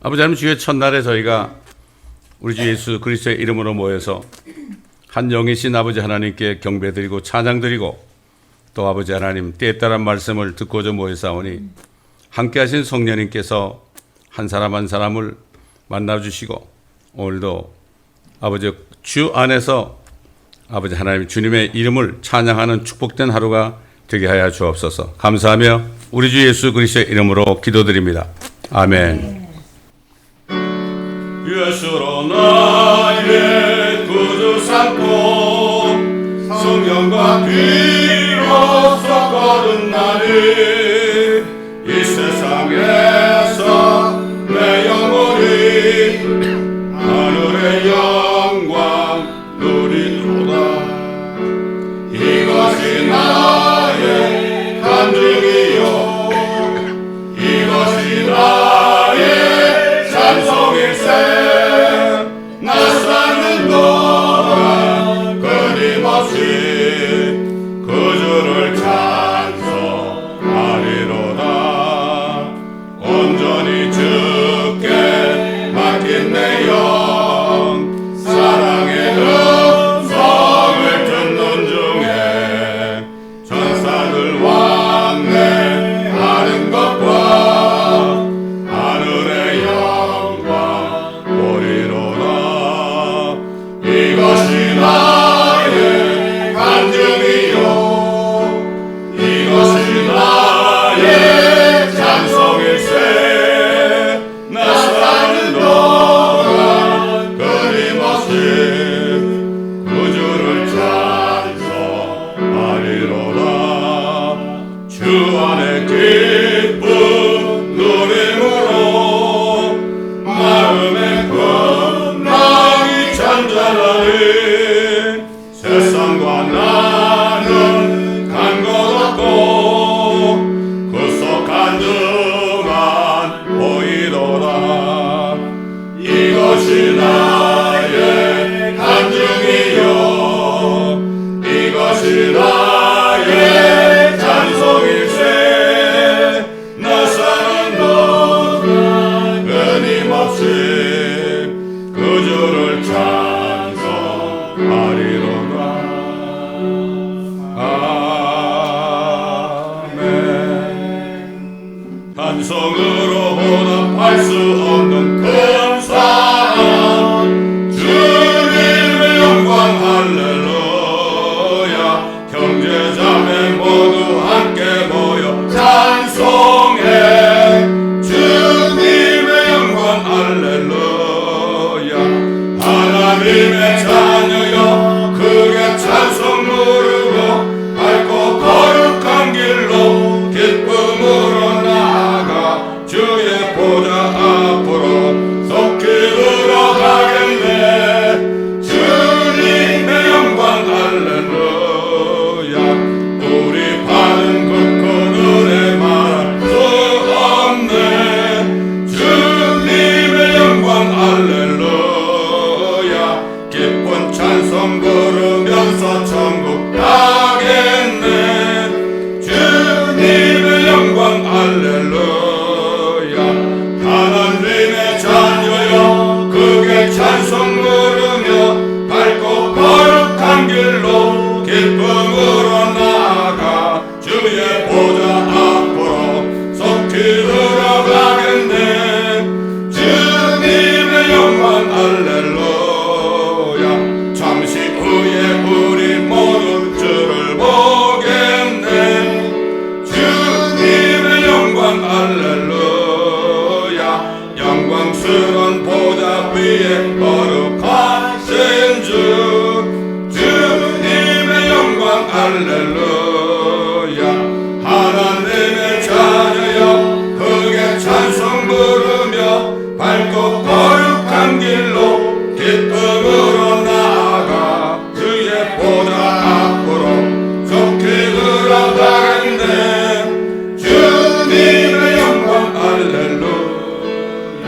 아버지 하나님, 주의 첫날에 저희가 우리 주 예수 그리스도의 이름으로 모여서 한 영이신 아버지 하나님께 경배드리고 찬양드리고 또 아버지 하나님 때에 따른 말씀을 듣고자 모여사오니 함께 하신 성령님께서 한 사람 한 사람을 만나주시고 오늘도 아버지 주 안에서 아버지 하나님 주님의 이름을 찬양하는 축복된 하루가 되게 하여 주옵소서. 감사하며 우리 주 예수 그리스도의 이름으로 기도드립니다. 아멘. 예수로 나의 구주 삼고 성령과 비로소 거듭나리 이 세상에서 내 영혼이 하늘의 영광 누리도다. 이것이 나의 간증이요 이것이 나의 찬송일세. 나 사는 동안 끊임없이 그 주를 찬송하리로다. 온전히 주께 맡긴 내 영 사랑의 음성을 듣는 중에 천사들 왕래하는 것과 하늘의 영광 보리로다. 이것이 나의 간증이요 이것이 나의 찬송일세. 나 사는 동안 끊임없이 그 주를 찬송하리로다. 주 안에 기쁜 누림으로 마음의 풍랑이 잔잔하니 세상과 나는 간 것 없고 구속한 주만 보이도다. 이것이 나의 간증이요 이것이 나의 찬송일세. 나 사는 동안 끊임없이 그 주를 찬송하리로다. 아멘. 단성으로 보답할 수 없는 큰 사랑 주님의 영광 할렐루야. 형제자매 모두 함께 모여 찬송해 주님의 영광 할렐루야. 하나님의 자녀여 크게 찬송 부르고 밝고 거룩한 길로 기쁨으로 나아가 주의 보좌 앞으로 속히 들어가겠네. 주님의 영광 할렐루야. 우리 발은 긋고 눈에 말할 수 없네. 주님의 영광 할렐루야. 기쁜 찬송 부르면서 천국 가겠네. 주님의 영광 할렐루야. 하나님의 자녀여 크게 찬송 부르며 밝고 거룩한 길로 기쁨으로 나아가 주의 보좌 앞으로 속히 들어가겠네. 주님의 영광 할렐루야. 잠시 후에 우리 모두 주를 보겠네. 주님의 영광 할렐루야. 영광스러운 보좌 위에 거룩하신 주 주님의 영광 할렐루야. 하나님의 자녀여 크게 찬송 부르며 밝고 거룩한 길로 기쁨으로 나아가 주의 보좌 앞으로 속히 들어가겠네. 주님의 영광 할렐루야.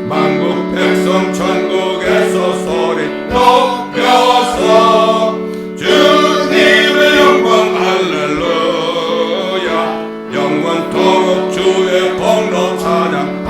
만국 백성 천국에서 소리 높여서 주님의 영광 할렐루야. 영원토록 주의 복로 찬양하겠네.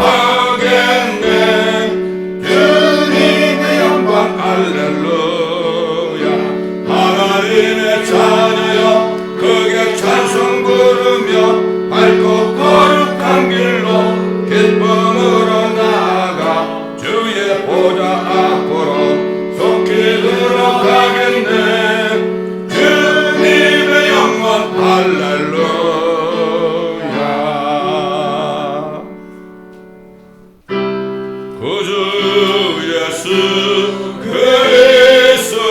그리스도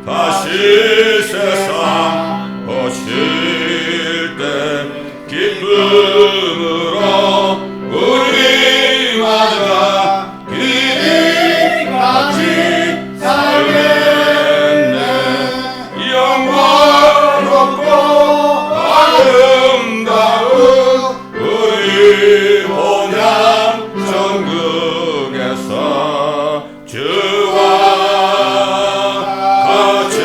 다시 세상 오실 때 기쁨으로 우리 맞아 길이 같이 살겠네. 영원롭고 아름다운 우리 본향 천국에서 주와 같이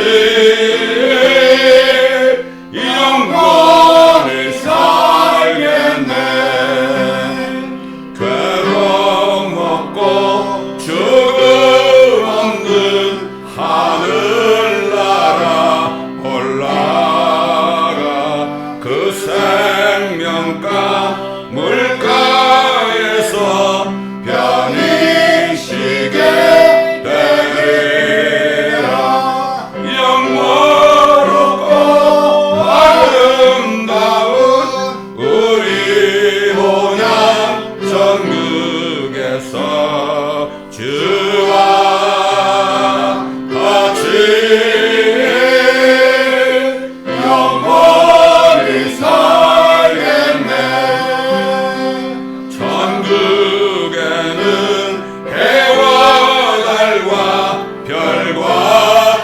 영원히 살겠네. 괴로움 없고 죽음 없는 하늘나라 올라가 그 생명가 물가에서 편히 쉬게 되리라. 영원롭고 아름다운 우리 본향 천국에서 주와 같이 영원히 살겠네. 천국에는 해와 달과 별과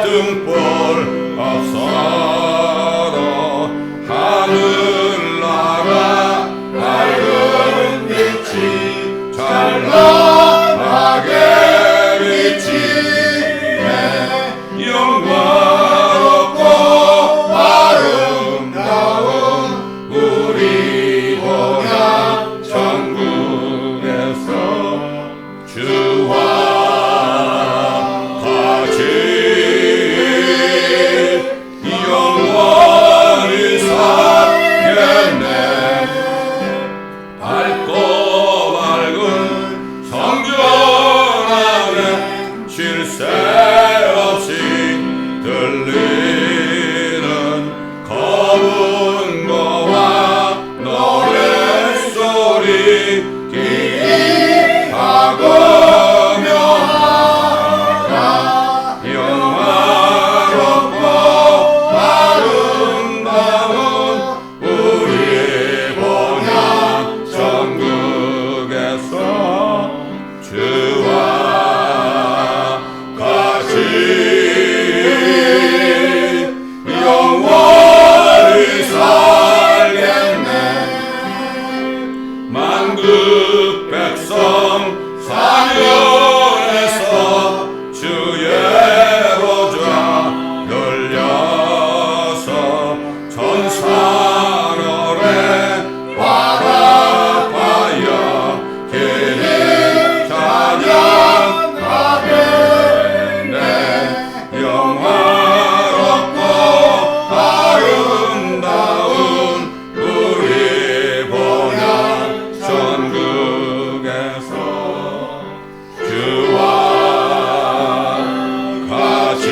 등불 없어도 하늘나라 밝은 빛이 찬란하게 비치네. 영원롭고 아름다운 우리 본향 천국에서 주와 같이 영원히 살겠네. 밝고 밝은 성전 안에 쉴 새 없이 들리는 검은 거와 노랫소리 기이하고 묘하다. 영화롭고 아름다운 우리 본향 천국에서 주와 같이 영원히 살겠네. 만국 백성 사면에서 주의 보좌 열려서 전산월에 화답하여 길이 찬양하겠네. 영화롭고 아름다운 우리 본향 천국에서 주와 같이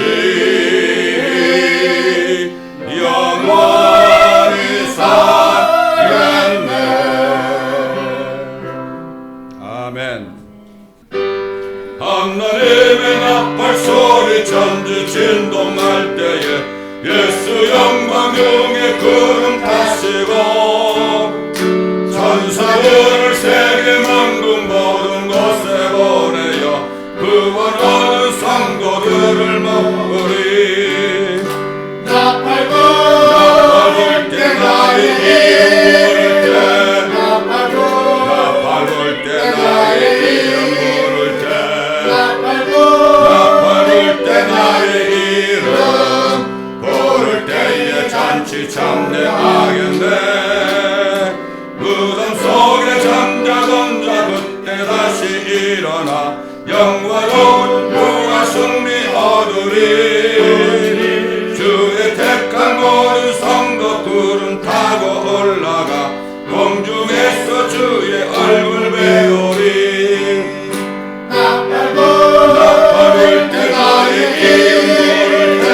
영원히 살겠네. 아멘. 하나님의 나팔 소리 천지 진동할 때에 예수 영광 중에 구름 타시고 천사들을 세계 만국 모든 곳에 보내어 구원하는 성도들을 모으리. 나팔 불 때 나의 이름 부를 때 나팔 불 때 나의 이름 부를 때 나팔 불 때 나의 이름 부를 때에 잔치 참대하겠네. 무덤 속에 잠자던 자 그때 다시 일어나 영화로운 부활 승리 얻으리. 주의 택한 모든 성도 구름 타고 올라가 공중에서 주의 얼굴 배우리. 나팔 불 때 나의 이름 부를 때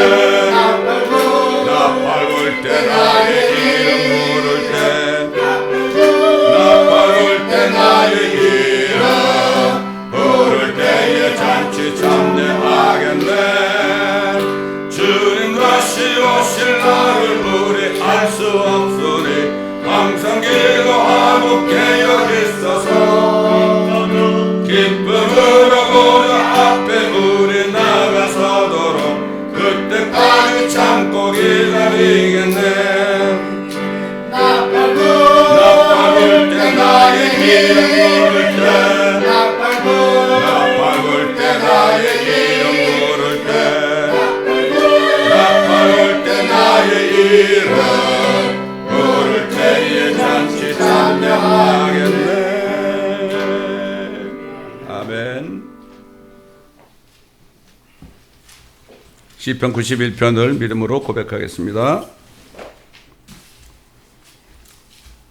나팔 불 때 나의 이름 부를 때 나팔 불 때 나의 이름 부를 때에 잔치 보이겠네. 나 밟을 때 나의 이름 부를 때 나 밟을 때 나의 이름 부를 때 나의 이름 부를 때에 잠시 찬양하겠네. 아멘. 시편 91편을 믿음으로 고백하겠습니다.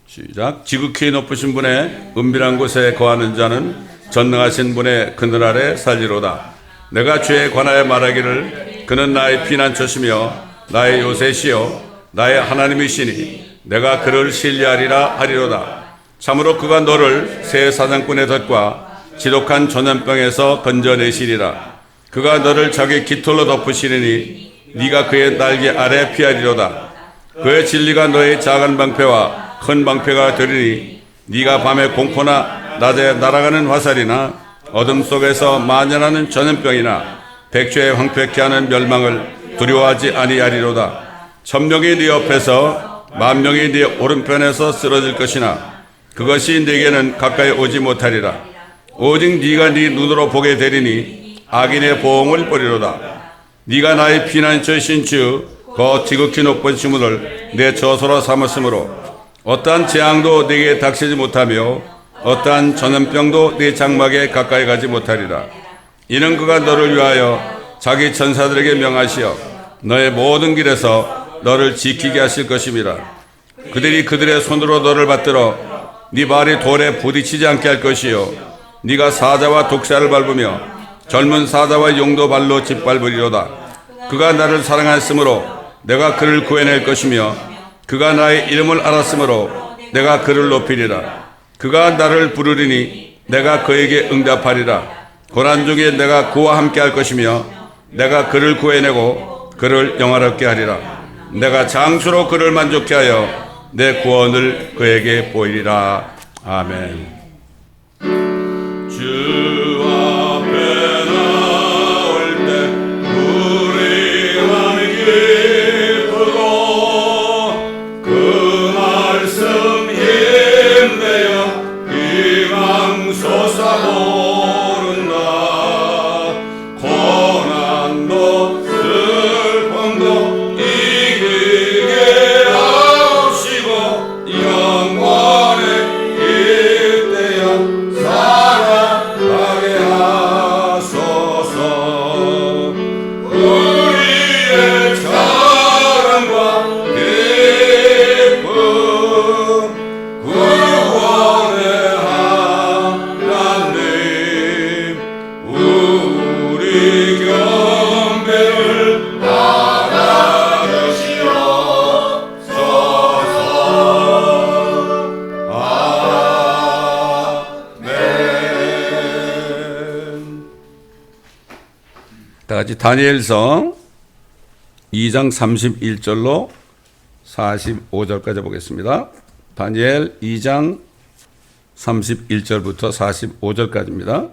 시작. 지극히 높으신 분의 은밀한 곳에 거하는 자는 전능하신 분의 그늘 아래 살리로다. 내가 주에 관하여 말하기를 그는 나의 피난처시며 나의 요새시요 나의 하나님이시니 내가 그를 신뢰하리라 하리로다. 참으로 그가 너를 새 사냥꾼의 덫과 지독한 전염병에서 건져내시리라. 그가 너를 자기 깃털로 덮으시리니 네가 그의 날개 아래 피하리로다. 그의 진리가 너의 작은 방패와 큰 방패가 되리니 네가 밤에 공포나 낮에 날아가는 화살이나 어둠 속에서 만연하는 전염병이나 백주에 황폐케 하는 멸망을 두려워하지 아니하리로다. 천명이 네 옆에서 만명이 네 오른편에서 쓰러질 것이나 그것이 네게는 가까이 오지 못하리라. 오직 네가 네 눈으로 보게 되리니 악인의 보응을 보리로다. 네가 나의 피난처이신 주 그 지극히 높은 지문을 내 저소로 삼았으므로 어떠한 재앙도 네게 닥치지 못하며 어떠한 전염병도 네 장막에 가까이 가지 못하리라. 이는 그가 너를 위하여 자기 천사들에게 명하시어 너의 모든 길에서 너를 지키게 하실 것임이라. 그들이 그들의 손으로 너를 받들어 네 발이 돌에 부딪히지 않게 할 것이요 네가 사자와 독사를 밟으며 젊은 사자와 용도 발로 짓밟으리로다. 그가 나를 사랑하였으므로 내가 그를 구해낼 것이며 그가 나의 이름을 알았으므로 내가 그를 높이리라. 그가 나를 부르리니 내가 그에게 응답하리라. 고난 중에 내가 그와 함께 할 것이며 내가 그를 구해내고 그를 영화롭게 하리라. 내가 장수로 그를 만족케 하여 내 구원을 그에게 보이리라. 아멘. 주 앞에 나올 때 우리만 기쁘고 그 말씀 힘내어 희망 솟아오른다. 고난도 슬픔도 이기게 하시고 영원의 이때야 살아가게 하소서. 우리의 사랑과 기쁨 구원의 하나님 우리 경배를 받아주시옵소서. 아멘. 다 같이 다니엘서 2장 31절로 45절까지 보겠습니다. 다니엘 2장 31절부터 45절까지입니다.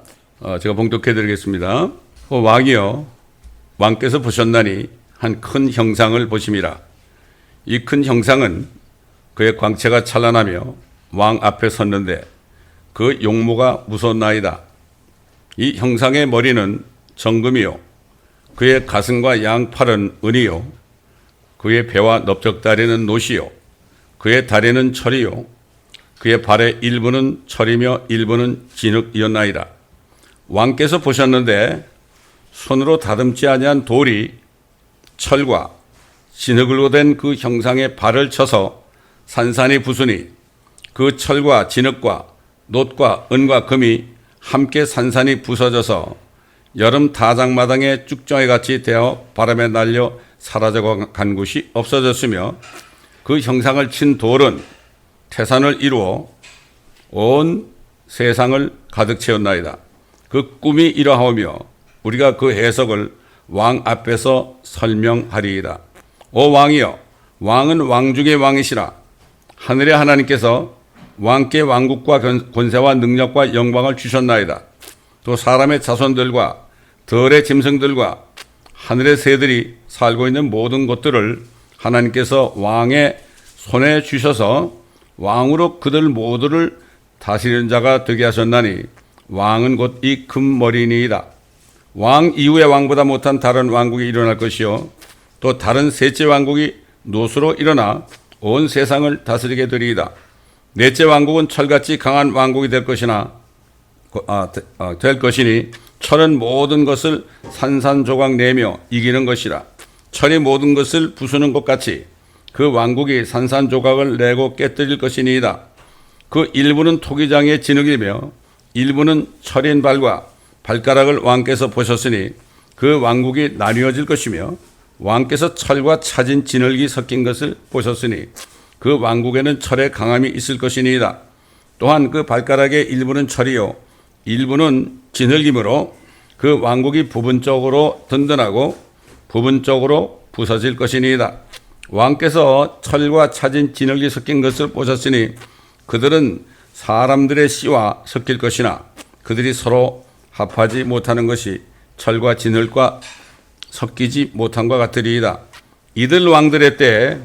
제가 봉독해 드리겠습니다. 왕이여, 왕께서 보셨나니 한 큰 형상을 보심이라. 이 큰 형상은 그의 광채가 찬란하며 왕 앞에 섰는데 그 용모가 무섭나이다. 이 형상의 머리는 정금이요 그의 가슴과 양팔은 은이요 그의 배와 넓적다리는 노시요 그의 다리는 철이요 그의 발의 일부는 철이며 일부는 진흙이었나이다. 왕께서 보셨는데 손으로 다듬지 아니한 돌이 철과 진흙으로 된 그 형상의 발을 쳐서 산산이 부수니 그 철과 진흙과 놋과 은과 금이 함께 산산이 부서져서 여름 다장마당의 쭉정이같이 되어 바람에 날려 사라져간 곳이 없어졌으며 그 형상을 친 돌은 태산을 이루어 온 세상을 가득 채웠나이다. 그 꿈이 이러하오며 우리가 그 해석을 왕 앞에서 설명하리이다. 오 왕이여, 왕은 왕 중의 왕이시라. 하늘의 하나님께서 왕께 왕국과 권세와 능력과 영광을 주셨나이다. 또 사람의 자손들과 들의 짐승들과 하늘의 새들이 살고 있는 모든 것들을 하나님께서 왕의 손에 주셔서 왕으로 그들 모두를 다스리는 자가 되게 하셨나니 왕은 곧 이 금머리니이다. 왕 이후의 왕보다 못한 다른 왕국이 일어날 것이요 또 다른 셋째 왕국이 노수로 일어나 온 세상을 다스리게 되리이다. 넷째 왕국은 철같이 강한 왕국이 될 것이니 철은 모든 것을 산산조각 내며 이기는 것이라. 철이 모든 것을 부수는 것 같이 그 왕국이 산산조각을 내고 깨뜨릴 것이니이다. 그 일부는 토기장의 진흙이며 일부는 철인 발과 발가락을 왕께서 보셨으니 그 왕국이 나뉘어질 것이며 왕께서 철과 차진 진흙이 섞인 것을 보셨으니 그 왕국에는 철의 강함이 있을 것이니이다. 또한 그 발가락의 일부는 철이요 일부는 진흙이므로 그 왕국이 부분적으로 든든하고 부분적으로 부서질 것이니이다. 왕께서 철과 차진 진흙이 섞인 것을 보셨으니 그들은 사람들의 씨와 섞일 것이나 그들이 서로 합하지 못하는 것이 철과 진흙과 섞이지 못한 것 같으리이다. 이들 왕들의 때에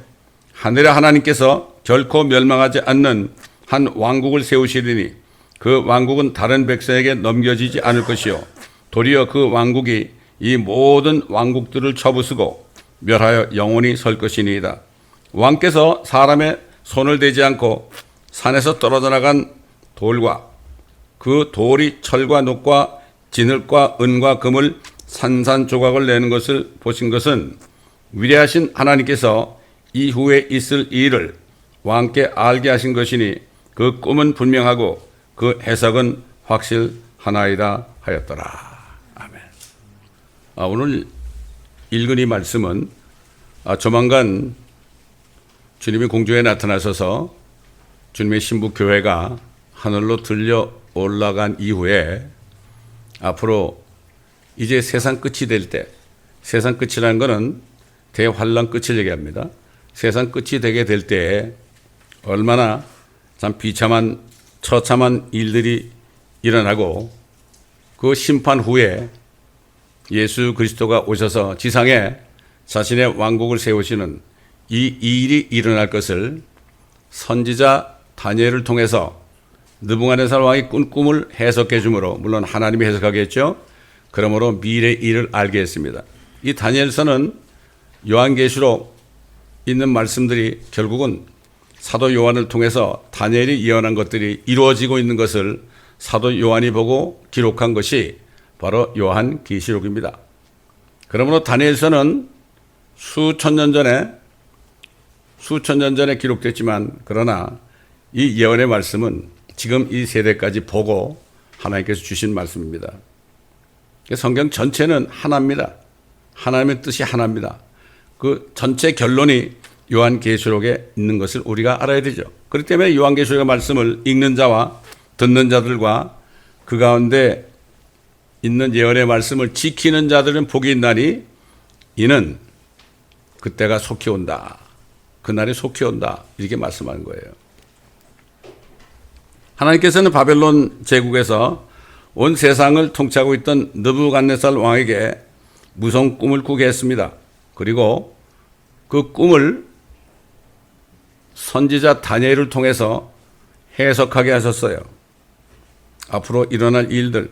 하늘의 하나님께서 결코 멸망하지 않는 한 왕국을 세우시리니 그 왕국은 다른 백성에게 넘겨지지 않을 것이요 도리어 그 왕국이 이 모든 왕국들을 쳐부수고 멸하여 영원히 설 것이니이다. 왕께서 사람의 손을 대지 않고 산에서 떨어져 나간 돌과 그 돌이 철과 녹과 진흙과 은과 금을 산산조각을 내는 것을 보신 것은 위대하신 하나님께서 이후에 있을 일을 왕께 알게 하신 것이니 그 꿈은 분명하고 그 해석은 확실하나이다 하였더라. 아멘. 오늘 읽은 이 말씀은 조만간 주님이 공중에 나타나셔서 주님의 신부 교회가 하늘로 들려 올라간 이후에 앞으로 이제 세상 끝이 될 때, 세상 끝이라는 것은 대환란 끝을 얘기합니다. 세상 끝이 되게 될 때 얼마나 참 비참한 처참한 일들이 일어나고 그 심판 후에 예수 그리스도가 오셔서 지상에 자신의 왕국을 세우시는 이 일이 일어날 것을 선지자 다니엘을 통해서 느부갓네살 왕이 꾼 꿈을 해석해 주므로 물론 하나님이 해석하겠죠. 그러므로 미래 일을 알게 했습니다. 이 다니엘서는 요한계시록 있는 말씀들이 결국은 사도 요한을 통해서 다니엘이 예언한 것들이 이루어지고 있는 것을 사도 요한이 보고 기록한 것이 바로 요한계시록입니다. 그러므로 다니엘서는 수천 년 전에 기록됐지만 그러나 이 예언의 말씀은 지금 이 세대까지 보고 하나님께서 주신 말씀입니다. 성경 전체는 하나입니다. 하나님의 뜻이 하나입니다. 그 전체 결론이 요한계시록에 있는 것을 우리가 알아야 되죠. 그렇기 때문에 요한계시록의 말씀을 읽는 자와 듣는 자들과 그 가운데 있는 예언의 말씀을 지키는 자들은 복이 있나니 이는 그때가 속히 온다. 그날이 속히 온다. 이렇게 말씀하는 거예요. 하나님께서는 바벨론 제국에서 온 세상을 통치하고 있던 느부갓네살 왕에게 무서운 꿈을 꾸게 했습니다. 그리고 그 꿈을 선지자 다니엘을 통해서 해석하게 하셨어요. 앞으로 일어날 일들,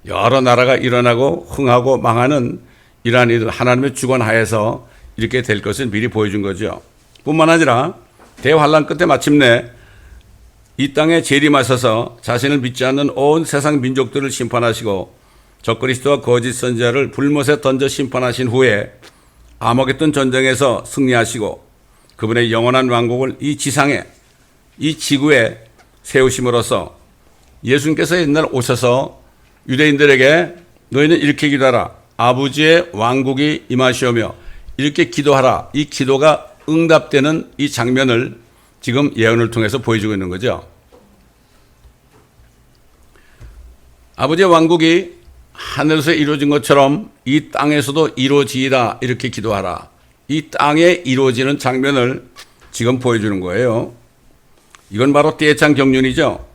여러 나라가 일어나고 흥하고 망하는 이러한 일들, 하나님의 주권하에서 이렇게 될 것을 미리 보여준 거죠. 뿐만 아니라 대환란 끝에 마침내 이 땅에 재림하셔서 자신을 믿지 않는 온 세상 민족들을 심판하시고 적그리스도와 거짓 선지자를 불못에 던져 심판하신 후에 아마겟돈 전쟁에서 승리하시고 그분의 영원한 왕국을 이 지상에, 이 지구에 세우심으로써 예수님께서 옛날 오셔서 유대인들에게 너희는 이렇게 기도하라. 아버지의 왕국이 임하시오며 이렇게 기도하라. 이 기도가 응답되는 이 장면을 지금 예언을 통해서 보여주고 있는 거죠. 아버지의 왕국이 하늘에서 이루어진 것처럼 이 땅에서도 이루어지리라 이렇게 기도하라. 이 땅에 이루어지는 장면을 지금 보여주는 거예요. 이건 바로 떼창 경륜이죠.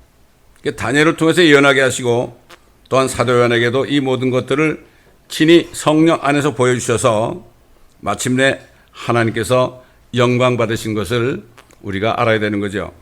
다니엘을 통해서 예언하게 하시고 또한 사도 요한에게도 이 모든 것들을 친히 성령 안에서 보여주셔서 마침내 하나님께서 영광 받으신 것을 우리가 알아야 되는 거죠.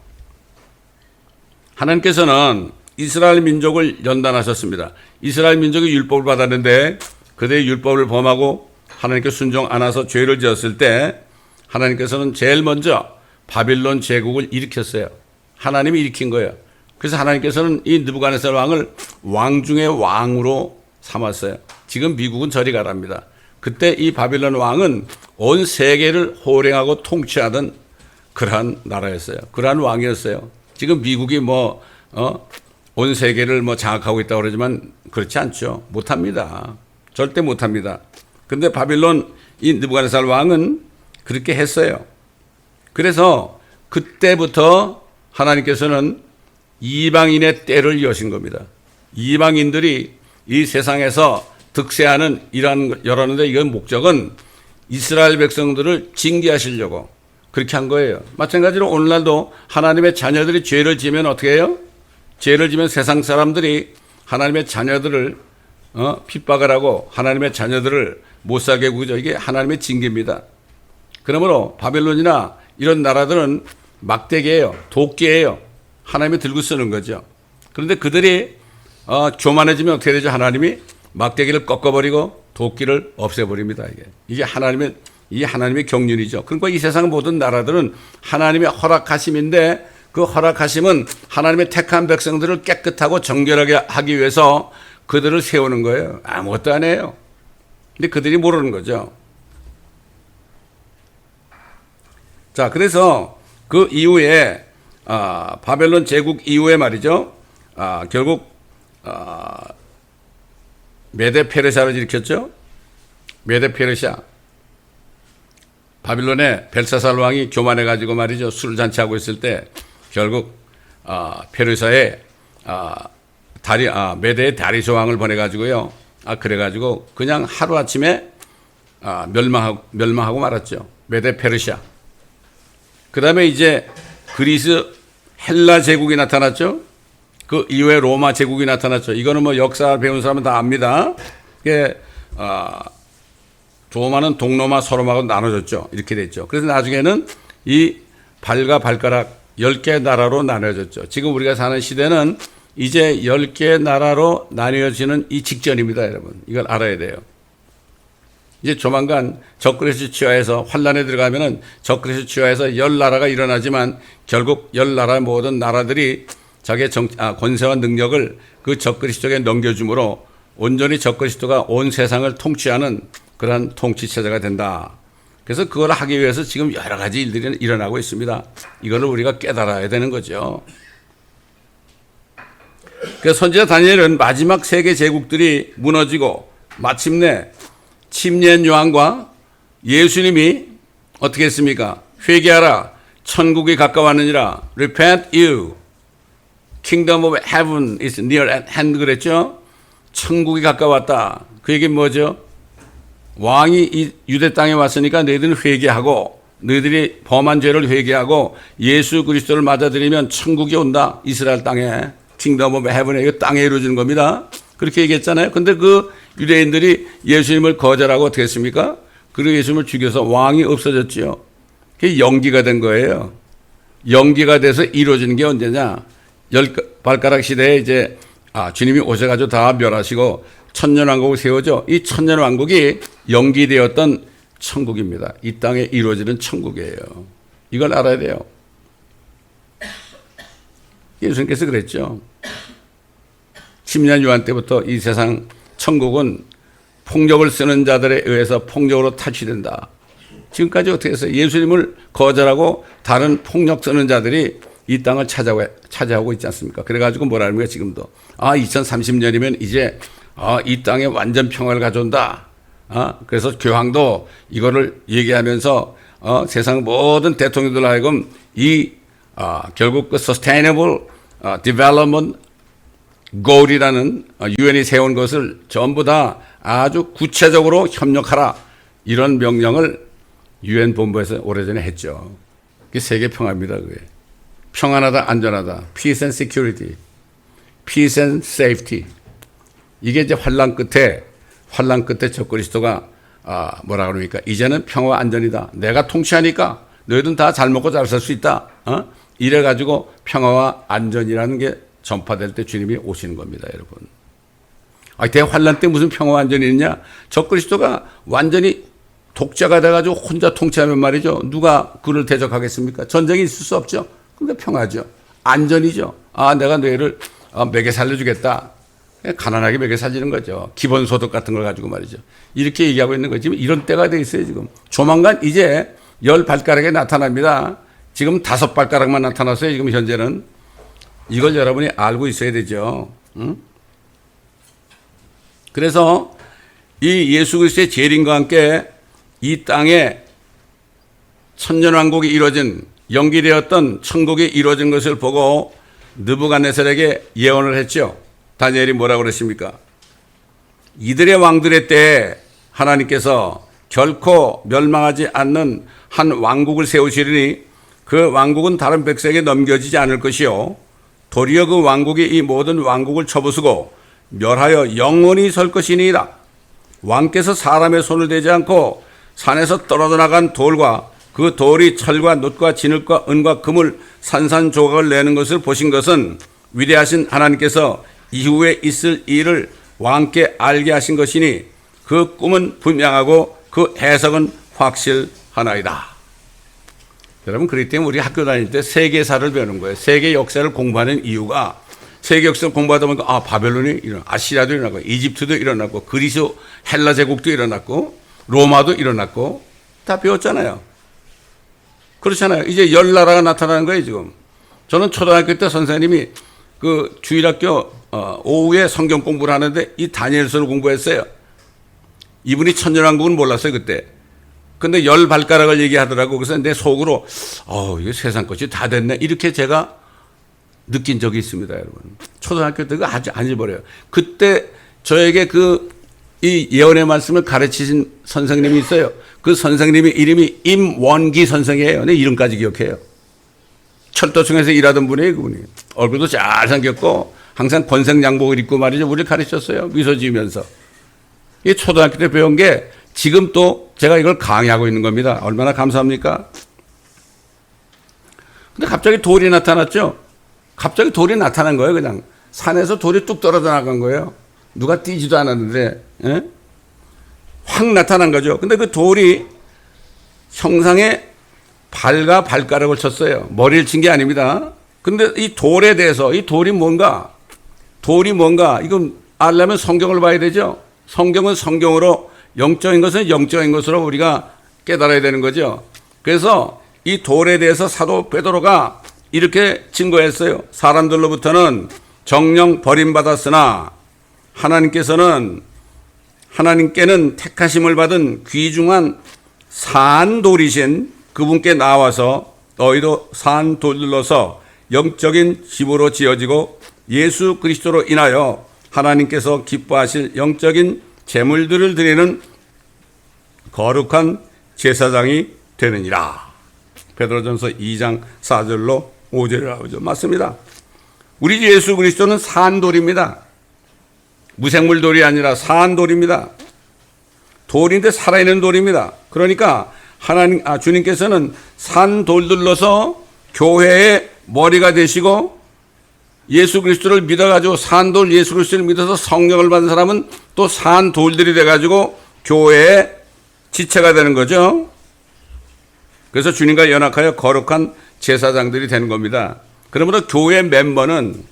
하나님께서는 이스라엘 민족을 연단하셨습니다. 이스라엘 민족이 율법을 받았는데 그들의 율법을 범하고 하나님께 순종 안 해서 죄를 지었을 때 하나님께서는 제일 먼저 바빌론 제국을 일으켰어요. 하나님이 일으킨 거예요. 그래서 하나님께서는 이 느부갓네살 왕을 왕 중의 왕으로 삼았어요. 지금 미국은 저리 가랍니다. 그때 이 바빌론 왕은 온 세계를 호령하고 통치하던 그러한 나라였어요. 그러한 왕이었어요. 지금 미국이 온 세계를 장악하고 있다고 그러지만 그렇지 않죠. 못합니다. 절대 못합니다. 근데 바빌론 이 느부갓네살 왕은 그렇게 했어요. 그래서 그때부터 하나님께서는 이방인의 때를 여신 겁니다. 이방인들이 이 세상에서 득세하는 열었는데 이건 목적은 이스라엘 백성들을 징계하시려고 그렇게 한 거예요. 마찬가지로 오늘날도 하나님의 자녀들이 죄를 지으면 어떻게 해요? 죄를 지면 세상 사람들이 하나님의 자녀들을 핍박을 하고 하나님의 자녀들을 못 살게 구죠. 이게 하나님의 징계입니다. 그러므로 바벨론이나 이런 나라들은 막대기예요. 도끼예요. 하나님이 들고 쓰는 거죠. 그런데 그들이 교만해지면 어떻게 되죠? 하나님이 막대기를 꺾어버리고 도끼를 없애버립니다. 이게 하나님의 경륜이죠. 그러니까 이 세상 모든 나라들은 하나님의 허락하심인데 그 허락하심은 하나님의 택한 백성들을 깨끗하고 정결하게 하기 위해서 그들을 세우는 거예요. 아무것도 안 해요. 근데 그들이 모르는 거죠. 자, 그래서 그 이후에 바벨론 제국 이후에 말이죠. 결국 메데 페르시아를 일으켰죠. 메데 페르시아. 바빌론의 벨사살 왕이 교만해가지고 말이죠. 술 잔치하고 있을 때 결국 페르시아의 메데의 다리스 왕을 보내가지고요. 그래가지고 그냥 하루 아침에 멸망하고 말았죠. 메데 페르시아. 그 다음에 이제 그리스 헬라 제국이 나타났죠. 그 이후에 로마 제국이 나타났죠. 이거는 역사 배운 사람은 다 압니다. 로마는 동로마, 서로마가 나눠졌죠. 이렇게 됐죠. 그래서 나중에는 이 발과 발가락 10개 나라로 나눠졌죠. 지금 우리가 사는 시대는 이제 10개 나라로 나뉘어지는 이 직전입니다, 여러분. 이걸 알아야 돼요. 이제 조만간 적그리스 치하에서 환란에 들어가면은 적그리스 치하에서 10나라가 일어나지만 결국 10나라 모든 나라들이 자기의 권세와 능력을 그 적그리스도에게 넘겨줌으로 온전히 적그리스도가 온 세상을 통치하는 그러한 통치 체제가 된다. 그래서 그걸 하기 위해서 지금 여러 가지 일들이 일어나고 있습니다. 이거를 우리가 깨달아야 되는 거죠. 그래서 선지자 다니엘은 마지막 세계 제국들이 무너지고 마침내 침례 요한과 예수님이 어떻게 했습니까? 회개하라. 천국이 가까웠느니라. Repent you. Kingdom of heaven is near at hand 그랬죠? 천국이 가까웠다. 그 얘기는 뭐죠? 왕이 이 유대 땅에 왔으니까 너희들은 회개하고 너희들이 범한 죄를 회개하고 예수 그리스도를 맞아들이면 천국이 온다. 이스라엘 땅에. Kingdom of heaven에 이거 땅에 이루어지는 겁니다. 그렇게 얘기했잖아요. 근데 그 유대인들이 예수님을 거절하고 어떻게 했습니까? 그리고 예수님을 죽여서 왕이 없어졌지요. 그게 연기가 된 거예요. 연기가 돼서 이루어지는 게 언제냐? 10발가락 시대에 이제 주님이 오셔가지고 다 멸하시고 천년왕국을 세우죠. 이 천년왕국이 연기되었던 천국입니다. 이 땅에 이루어지는 천국이에요. 이걸 알아야 돼요. 예수님께서 그랬죠. 침례 요한 때부터 이 세상 천국은 폭력을 쓰는 자들에 의해서 폭력으로 탈취된다. 지금까지 어떻게 했어요? 예수님을 거절하고 다른 폭력 쓰는 자들이 이 땅을 차지하고 있지 않습니까? 그래가지고 뭐라는 거예요, 지금도. 2030년이면 이제 이 땅에 완전 평화를 가져온다. 그래서 교황도 이거를 얘기하면서 세상 모든 대통령들 하여금 결국 그 Sustainable Development Goal이라는 유엔이 세운 것을 전부 다 아주 구체적으로 협력하라. 이런 명령을 유엔 본부에서 오래전에 했죠. 그게 세계 평화입니다. 그게. 평안하다, 안전하다. Peace and security. Peace and safety. 이게 이제 환란 끝에 적그리스도가 뭐라 그러니까 이제는 평화와 안전이다. 내가 통치하니까 너희들은 다 잘 먹고 잘 살 수 있다. 이래가지고 평화와 안전이라는 게 전파될 때 주님이 오시는 겁니다, 여러분. 대환란 때 무슨 평화와 안전이 있냐? 적그리스도가 완전히 독자가 돼가지고 혼자 통치하면 말이죠. 누가 그를 대적하겠습니까? 전쟁이 있을 수 없죠. 근데 평화죠. 안전이죠. 내가 너희를 먹여 살려주겠다. 가난하게 먹여 살리는 거죠. 기본소득 같은 걸 가지고 말이죠. 이렇게 얘기하고 있는 거지. 지금 이런 때가 돼 있어요, 지금. 조만간 이제 10발가락이 나타납니다. 지금 5발가락만 나타났어요, 지금 현재는. 이걸 여러분이 알고 있어야 되죠. 응? 그래서 이 예수 그리스도의 재림과 함께 이 땅에 천년왕국이 이루어진 연기되었던 천국이 이루어진 것을 보고 느부갓네살에게 예언을 했죠. 다니엘이 뭐라고 그랬습니까? 이들의 왕들의 때에 하나님께서 결코 멸망하지 않는 한 왕국을 세우시리니 그 왕국은 다른 백성에게 넘겨지지 않을 것이요 도리어 그 왕국이 이 모든 왕국을 쳐부수고 멸하여 영원히 설 것이니이다. 왕께서 사람의 손을 대지 않고 산에서 떨어져 나간 돌과 그 돌이 철과 놋과 진흙과 은과 금을 산산조각을 내는 것을 보신 것은 위대하신 하나님께서 이후에 있을 일을 왕께 알게 하신 것이니 그 꿈은 분명하고 그 해석은 확실하나이다. 여러분, 그렇기 때문에 우리 학교 다닐 때 세계사를 배우는 거예요. 세계 역사를 공부하는 이유가 세계 역사를 공부하다 보니까 바벨론이 일어나고 아시리아도 일어나고 이집트도 일어났고 그리스 헬라 제국도 일어났고 로마도 일어났고 다 배웠잖아요. 그렇잖아요. 이제 10나라가 나타나는 거예요, 지금. 저는 초등학교 때 선생님이 그 주일학교 오후에 성경 공부를 하는데 이 다니엘서를 공부했어요. 이분이 천년왕국은 몰랐어요, 그때. 근데 10발가락을 얘기하더라고. 그래서 내 속으로 이게 세상 것이 다 됐네. 이렇게 제가 느낀 적이 있습니다, 여러분. 초등학교 때 아주 안 잊어버려요. 그때 저에게 이 예언의 말씀을 가르치신 선생님이 있어요. 그 선생님의 이름이 임원기 선생이에요. 내 이름까지 기억해요. 철도청에서 일하던 분이에요, 그분이. 얼굴도 잘생겼고 항상 권색 양복을 입고 말이죠. 우리를 가르쳤어요. 미소 지으면서. 이 초등학교 때 배운 게 지금 또 제가 이걸 강의하고 있는 겁니다. 얼마나 감사합니까? 근데 갑자기 돌이 나타났죠. 갑자기 돌이 나타난 거예요. 그냥 산에서 돌이 뚝 떨어져 나간 거예요. 누가 뛰지도 않았는데 확 나타난 거죠. 근데 그 돌이 형상에 발과 발가락을 쳤어요. 머리를 친 게 아닙니다. 근데 이 돌에 대해서 이 돌이 뭔가 이건 알려면 성경을 봐야 되죠. 성경은 성경으로 영적인 것은 영적인 것으로 우리가 깨달아야 되는 거죠. 그래서 이 돌에 대해서 사도 베드로가 이렇게 증거했어요. 사람들로부터는 정령 버림받았으나 하나님께는 택하심을 받은 귀중한 산돌이신 그분께 나와서 너희도 산돌들로서 영적인 집으로 지어지고 예수 그리스도로 인하여 하나님께서 기뻐하실 영적인 제물들을 드리는 거룩한 제사장이 되느니라. 베드로전서 2장 4절로 5절에 나오죠. 맞습니다. 우리 주 예수 그리스도는 산돌입니다. 무생물 돌이 아니라 산돌입니다. 돌인데 살아있는 돌입니다. 그러니까 주님께서는 산돌들로서 교회의 머리가 되시고 예수 그리스도를 믿어가지고 산돌 예수 그리스도를 믿어서 성령을 받은 사람은 또 산돌들이 돼가지고 교회의 지체가 되는 거죠. 그래서 주님과 연합하여 거룩한 제사장들이 되는 겁니다. 그러므로 교회 멤버는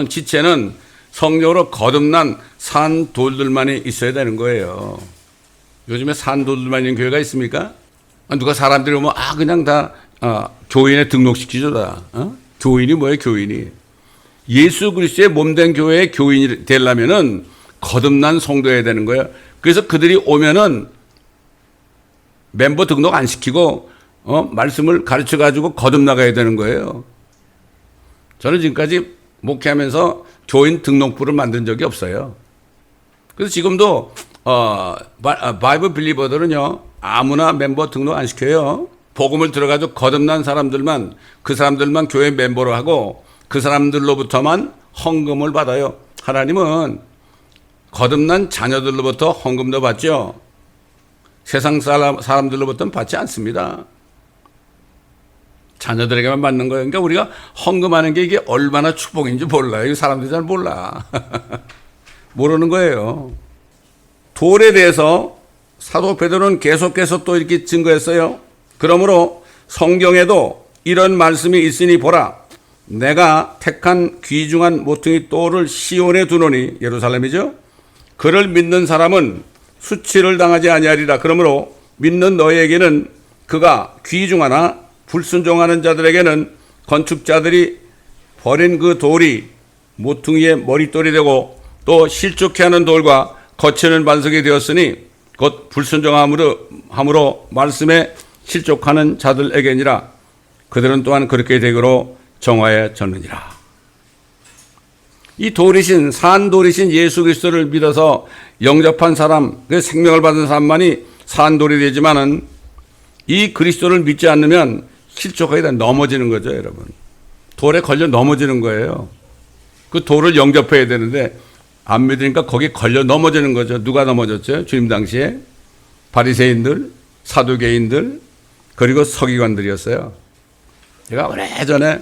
지체는 성령으로 거듭난 산돌들만이 있어야 되는 거예요. 요즘에 산돌들만 있는 교회가 있습니까? 누가 사람들이 오면 그냥 다 교인에 등록시키죠 다. 교인이 뭐예요, 교인이? 예수 그리스도의 몸된 교회의 교인이 되려면은 거듭난 성도여야 되는 거예요. 그래서 그들이 오면은 멤버 등록 안 시키고 말씀을 가르쳐 가지고 거듭나가야 되는 거예요. 저는 지금까지 목회하면서 교인 등록부를 만든 적이 없어요. 그래서 지금도 바이블 빌리버들은요 아무나 멤버 등록 안 시켜요. 복음을 들어가지고 거듭난 사람들만 그 사람들만 교회 멤버로 하고 그 사람들로부터만 헌금을 받아요. 하나님은 거듭난 자녀들로부터 헌금도 받죠. 세상 사람들로부터는 받지 않습니다. 자녀들에게만 받는 거예요. 그러니까 우리가 헌금하는 게 이게 얼마나 축복인지 몰라요. 이 사람들이 잘 몰라. 모르는 거예요. 돌에 대해서 사도 베드로는 계속해서 또 이렇게 증거했어요. 그러므로 성경에도 이런 말씀이 있으니 보라. 내가 택한 귀중한 모퉁이 돌을 시온에 두노니, 예루살렘이죠. 그를 믿는 사람은 수치를 당하지 아니하리라. 그러므로 믿는 너희에게는 그가 귀중하나 불순종하는 자들에게는 건축자들이 버린 그 돌이 모퉁이의 머릿돌이 되고 또 실족해 하는 돌과 거치는 반석이 되었으니 곧 불순종함으로 말씀에 실족하는 자들에게니라. 그들은 또한 그렇게 되기로 정하여졌느니라. 이 돌이신 산돌이신 예수 그리스도를 믿어서 영접한 사람, 그 생명을 받은 사람만이 산돌이 되지만은 이 그리스도를 믿지 않으면 실족하게 다 넘어지는 거죠, 여러분. 돌에 걸려 넘어지는 거예요. 그 돌을 영접해야 되는데 안 믿으니까 거기에 걸려 넘어지는 거죠. 누가 넘어졌죠? 주님 당시에 바리새인들, 사두개인들, 그리고 서기관들이었어요. 제가 오래전에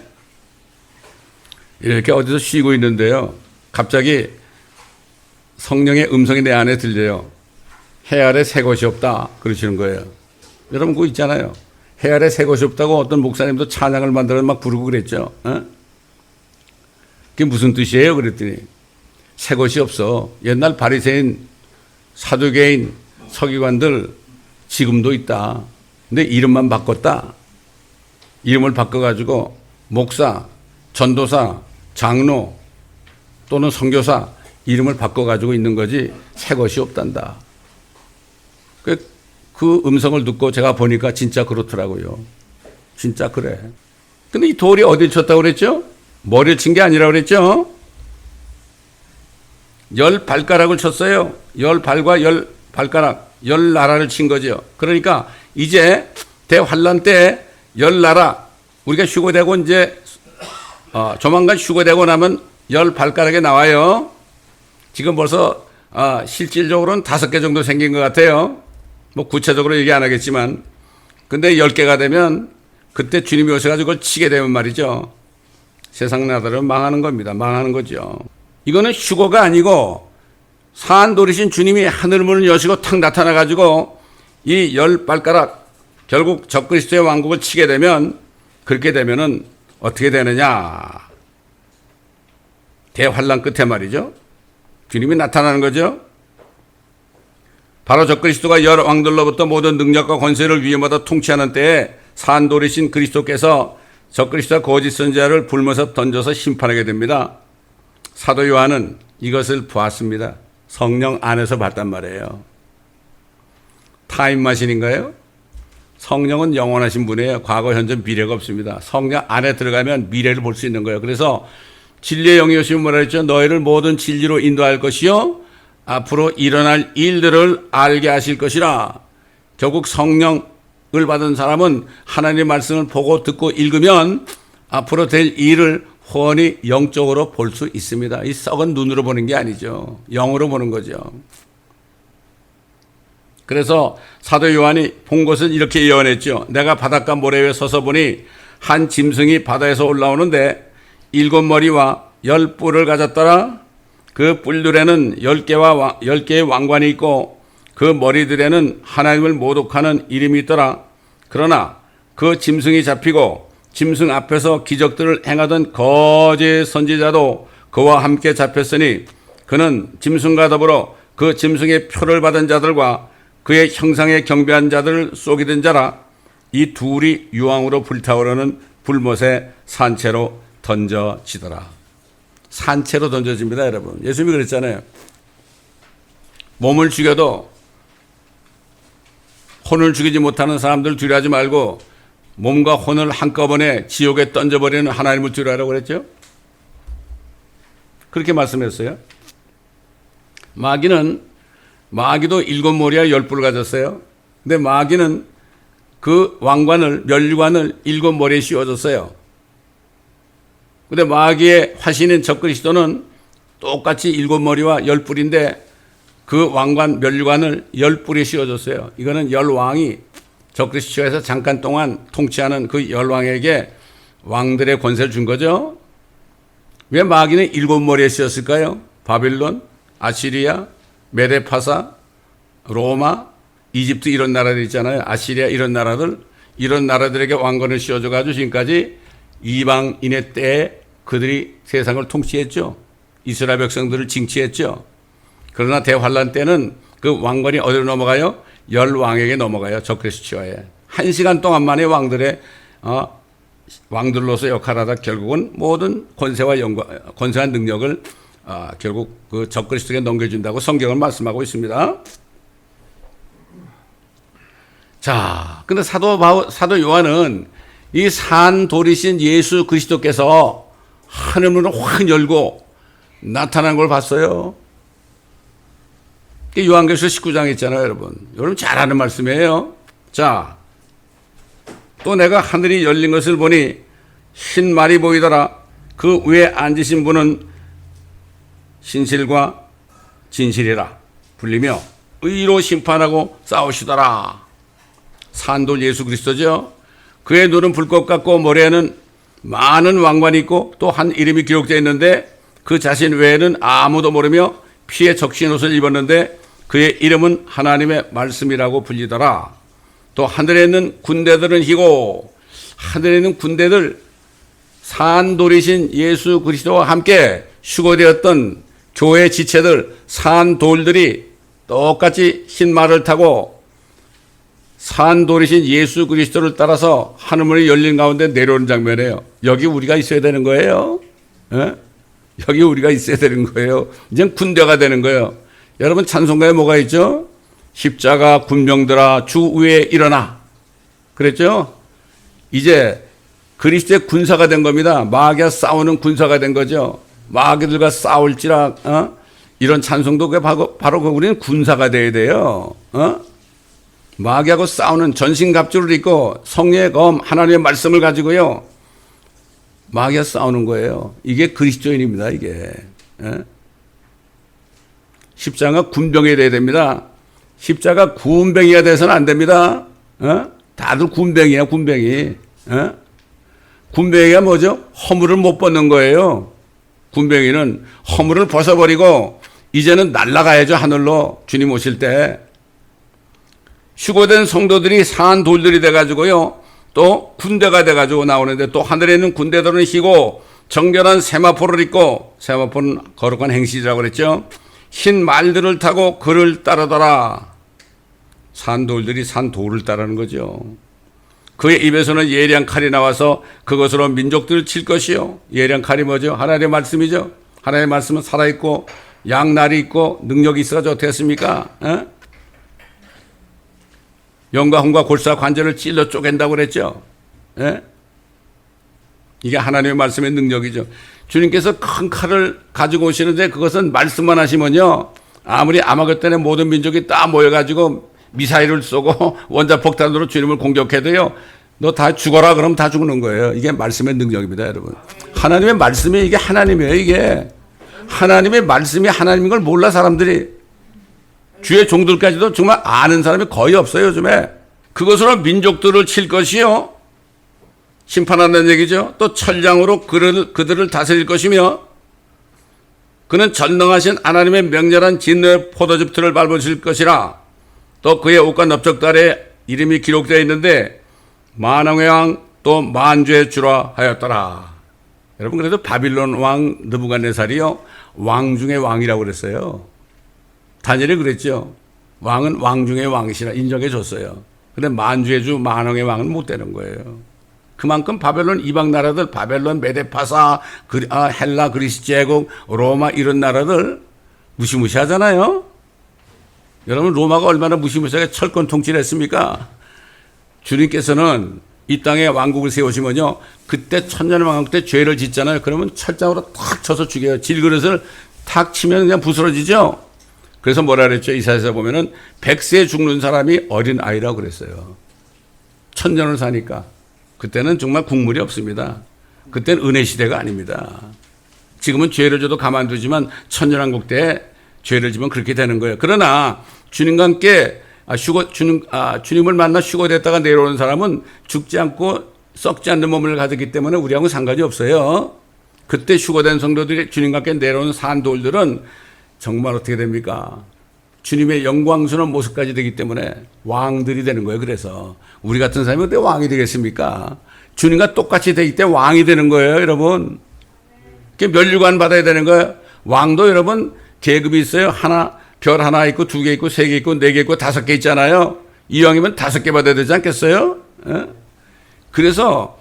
이렇게 어디서 쉬고 있는데요. 갑자기 성령의 음성이 내 안에 들려요. 해 아래 새 것이 없다 그러시는 거예요. 여러분 그거 있잖아요. 해 아래 새 것이 없다고 어떤 목사님도 찬양을 만들어 막 부르고 그랬죠. 그게 무슨 뜻이에요? 그랬더니 새 것이 없어. 옛날 바리새인, 사두개인, 서기관들 지금도 있다. 근데 이름만 바꿨다. 이름을 바꿔가지고 목사, 전도사, 장로 또는 선교사 이름을 바꿔가지고 있는 거지 새 것이 없단다. 그 음성을 듣고 제가 보니까 진짜 그렇더라고요. 진짜 그래. 근데 이 돌이 어딜 쳤다고 그랬죠? 머리를 친 게 아니라고 그랬죠? 10발가락을 쳤어요. 10발과 10발가락, 10나라를 친 거죠. 그러니까 이제 대환란 때 10나라, 우리가 휴거되고 이제 조만간 휴거되고 나면 10발가락에 나와요. 지금 벌써 실질적으로는 5개 정도 생긴 것 같아요. 뭐 구체적으로 얘기 안 하겠지만. 근데 10개가 되면 그때 주님이 오셔가지고 그걸 치게 되면 말이죠. 세상 나라는 망하는 겁니다. 망하는 거죠. 이거는 휴거가 아니고 산돌이신 주님이 하늘 문을 여시고 탁 나타나가지고 이 10발가락 결국 적그리스도의 왕국을 치게 되면 그렇게 되면은 어떻게 되느냐. 대환란 끝에 말이죠. 주님이 나타나는 거죠. 바로 적그리스도가 여러 왕들로부터 모든 능력과 권세를 위임받아 통치하는 때에 산돌이신 그리스도께서 적그리스도와 거짓 선지자를 불못에 던져서 심판하게 됩니다. 사도 요한은 이것을 보았습니다. 성령 안에서 봤단 말이에요. 타임마신인가요? 성령은 영원하신 분이에요. 과거, 현재, 미래가 없습니다. 성령 안에 들어가면 미래를 볼 수 있는 거예요. 그래서 진리의 영이 오시면 뭐라 했죠? 너희를 모든 진리로 인도할 것이요 앞으로 일어날 일들을 알게 하실 것이라. 결국 성령을 받은 사람은 하나님의 말씀을 보고 듣고 읽으면 앞으로 될 일을 훤히 영적으로 볼 수 있습니다. 이 썩은 눈으로 보는 게 아니죠. 영으로 보는 거죠. 그래서 사도 요한이 본 것은 이렇게 예언했죠. 내가 바닷가 모래 위에 서서 보니 한 짐승이 바다에서 올라오는데 7머리와 10뿔을 가졌더라. 그 뿔들에는 10개의 왕관이 있고 그 머리들에는 하나님을 모독하는 이름이 있더라. 그러나 그 짐승이 잡히고 짐승 앞에서 기적들을 행하던 거짓 선지자도 그와 함께 잡혔으니 그는 짐승과 더불어 그 짐승의 표를 받은 자들과 그의 형상에 경배한 자들을 속이던 자라. 이 둘이 유황으로 불타오르는 불못에 산채로 던져지더라. 산채로 던져집니다, 여러분. 예수님이 그랬잖아요. 몸을 죽여도 혼을 죽이지 못하는 사람들 두려워하지 말고 몸과 혼을 한꺼번에 지옥에 던져버리는 하나님을 두려워하라고 그랬죠. 그렇게 말씀했어요. 마귀도 7머리와 10뿔을 가졌어요. 근데 마귀는 그 왕관을, 멸류관을 7머리에 씌워줬어요. 근데 마귀의 화신인 적그리스도는 똑같이 7머리와 10뿔인데 그 왕관 면류관을 10뿔이 씌워줬어요. 이거는 10왕이 적그리스도에서 잠깐 동안 통치하는 그 10왕에게 왕들의 권세를 준 거죠. 왜 마귀는 7머리에 씌었을까요? 바빌론, 아시리아, 메데파사, 로마, 이집트 이런 나라들 있잖아요. 아시리아 이런 나라들에게 왕권을 씌워줘가지고 지금까지 이방인의 때에 그들이 세상을 통치했죠. 이스라엘 백성들을 징치했죠. 그러나 대환란 때는 그 왕권이 어디로 넘어가요? 10왕에게 넘어가요. 적그리스도에. 1시간 동안 만에 왕들로서 역할하다 결국은 모든 권세와 능력을 결국 그 적그리스도에게 넘겨준다고 성경은 말씀하고 있습니다. 자, 근데 사도 요한은 이 산돌이신 예수 그리스도께서 하늘문을 확 열고 나타난 걸 봤어요. 요한계시록 19장에 있잖아요, 여러분. 여러분 잘 아는 말씀이에요. 자, 또 내가 하늘이 열린 것을 보니 흰 말이 보이더라. 그 위에 앉으신 분은 신실과 진실이라 불리며 의로 심판하고 싸우시더라. 산돌 예수 그리스도죠. 그의 눈은 불꽃 같고 머리에는 많은 왕관이 있고 또 한 이름이 기록되어 있는데 그 자신 외에는 아무도 모르며 피에 적신 옷을 입었는데 그의 이름은 하나님의 말씀이라고 불리더라. 또 하늘에 있는 군대들은 희고 하늘에 있는 군대들 산돌이신 예수 그리스도와 함께 휴거되었던 교회 지체들 산돌들이 똑같이 흰 말을 타고 산돌이신 예수 그리스도를 따라서 하늘문이 열린 가운데 내려오는 장면이에요. 여기 우리가 있어야 되는 거예요. 에? 여기 우리가 있어야 되는 거예요. 이제 군대가 되는 거예요. 여러분 찬송가에 뭐가 있죠? 십자가 군병들아 주 위에 일어나. 그랬죠? 이제 그리스도의 군사가 된 겁니다. 마귀와 싸우는 군사가 된 거죠. 마귀들과 싸울지라 이런 찬송도 바로 우리는 군사가 돼야 돼요. 마귀하고 싸우는 전신갑주를 입고 성령의 검 하나님의 말씀을 가지고요. 마귀와 싸우는 거예요. 이게 그리스도인입니다. 이게. 십자가 군병이 돼야 됩니다. 십자가 군병이가 돼서는 안 됩니다. 다들 군병이야, 군병이. 군병이가 뭐죠? 허물을 못 벗는 거예요. 군병이는 허물을 벗어버리고 이제는 날아가야죠, 하늘로. 주님 오실 때. 휴거된 성도들이 산 돌들이 돼가지고요. 또 군대가 돼가지고 나오는데 또 하늘에 있는 군대들은 희고 정결한 세마포를 입고 세마포는 거룩한 행실이라고 그랬죠. 흰 말들을 타고 그를 따르더라. 산돌들이 산돌을 따르는 거죠. 그의 입에서는 예리한 칼이 나와서 그것으로 민족들을 칠 것이요. 예리한 칼이 뭐죠? 하나님의 말씀이죠. 하나님의 말씀은 살아있고 양날이 있고 능력이 있어가지고 어떻게 했습니까? 영과 혼과 골수와 관절을 찔러 쪼갠다고 그랬죠. 이게 하나님의 말씀의 능력이죠. 주님께서 큰 칼을 가지고 오시는데 그것은 말씀만 하시면요. 아무리 아마겟돈의 모든 민족이 다 모여가지고 미사일을 쏘고 원자폭탄으로 주님을 공격해도요. 너 다 죽어라 그러면 다 죽는 거예요. 이게 말씀의 능력입니다, 여러분. 하나님의 말씀이 이게 하나님이에요, 이게. 하나님의 말씀이 하나님인 걸 몰라 사람들이. 주의 종들까지도 정말 아는 사람이 거의 없어요, 요즘에. 그것으로 민족들을 칠 것이요. 심판한다는 얘기죠. 또 철장으로 그들을 다스릴 것이며 그는 전능하신 하나님의 맹렬한 진노의 포도즙 틀을 밟으실 것이라. 또 그의 옷과 넓적다리에 이름이 기록되어 있는데 만왕의 왕 또 만주의 주라 하였더라. 여러분 그래도 바빌론 왕 느부갓네살이요 왕 중의 왕이라고 그랬어요. 다니엘이 그랬죠. 왕은 왕 중의 왕이시라 인정해 줬어요. 근데 만주의 주 만왕의 왕은 못 되는 거예요. 그만큼 바벨론 이방 나라들 바벨론 메데파사 헬라 그리스 제국 로마 이런 나라들 무시무시하잖아요. 여러분 로마가 얼마나 무시무시하게 철권 통치를 했습니까? 주님께서는 이 땅에 왕국을 세우시면요. 그때 천년왕국 때 죄를 짓잖아요. 그러면 철장으로 탁 쳐서 죽여요. 질그릇을 탁 치면 그냥 부스러지죠. 그래서 뭐라 그랬죠? 이사야서 보면은 100세 죽는 사람이 어린 아이라고 그랬어요. 천년을 사니까. 그때는 정말 국물이 없습니다. 그때는 은혜 시대가 아닙니다. 지금은 죄를 져도 가만두지만 천년왕국 때 죄를 지면 그렇게 되는 거예요. 그러나 주님과 함께 주님을 만나 휴거됐다가 내려오는 사람은 죽지 않고 썩지 않는 몸을 가졌기 때문에 우리하고는 상관이 없어요. 그때 휴거된 성도들이 주님과 함께 내려오는 산돌들은 정말 어떻게 됩니까? 주님의 영광스러운 모습까지 되기 때문에 왕들이 되는 거예요. 그래서 우리 같은 사람이 어떻게 왕이 되겠습니까? 주님과 똑같이 되기 때문에 왕이 되는 거예요, 여러분. 멸류관 받아야 되는 거예요. 왕도 여러분 계급이 있어요. 별 하나 있고 2개 있고 3개 있고 4개 있고 5개 있잖아요. 이왕이면 5개 받아야 되지 않겠어요? 그래서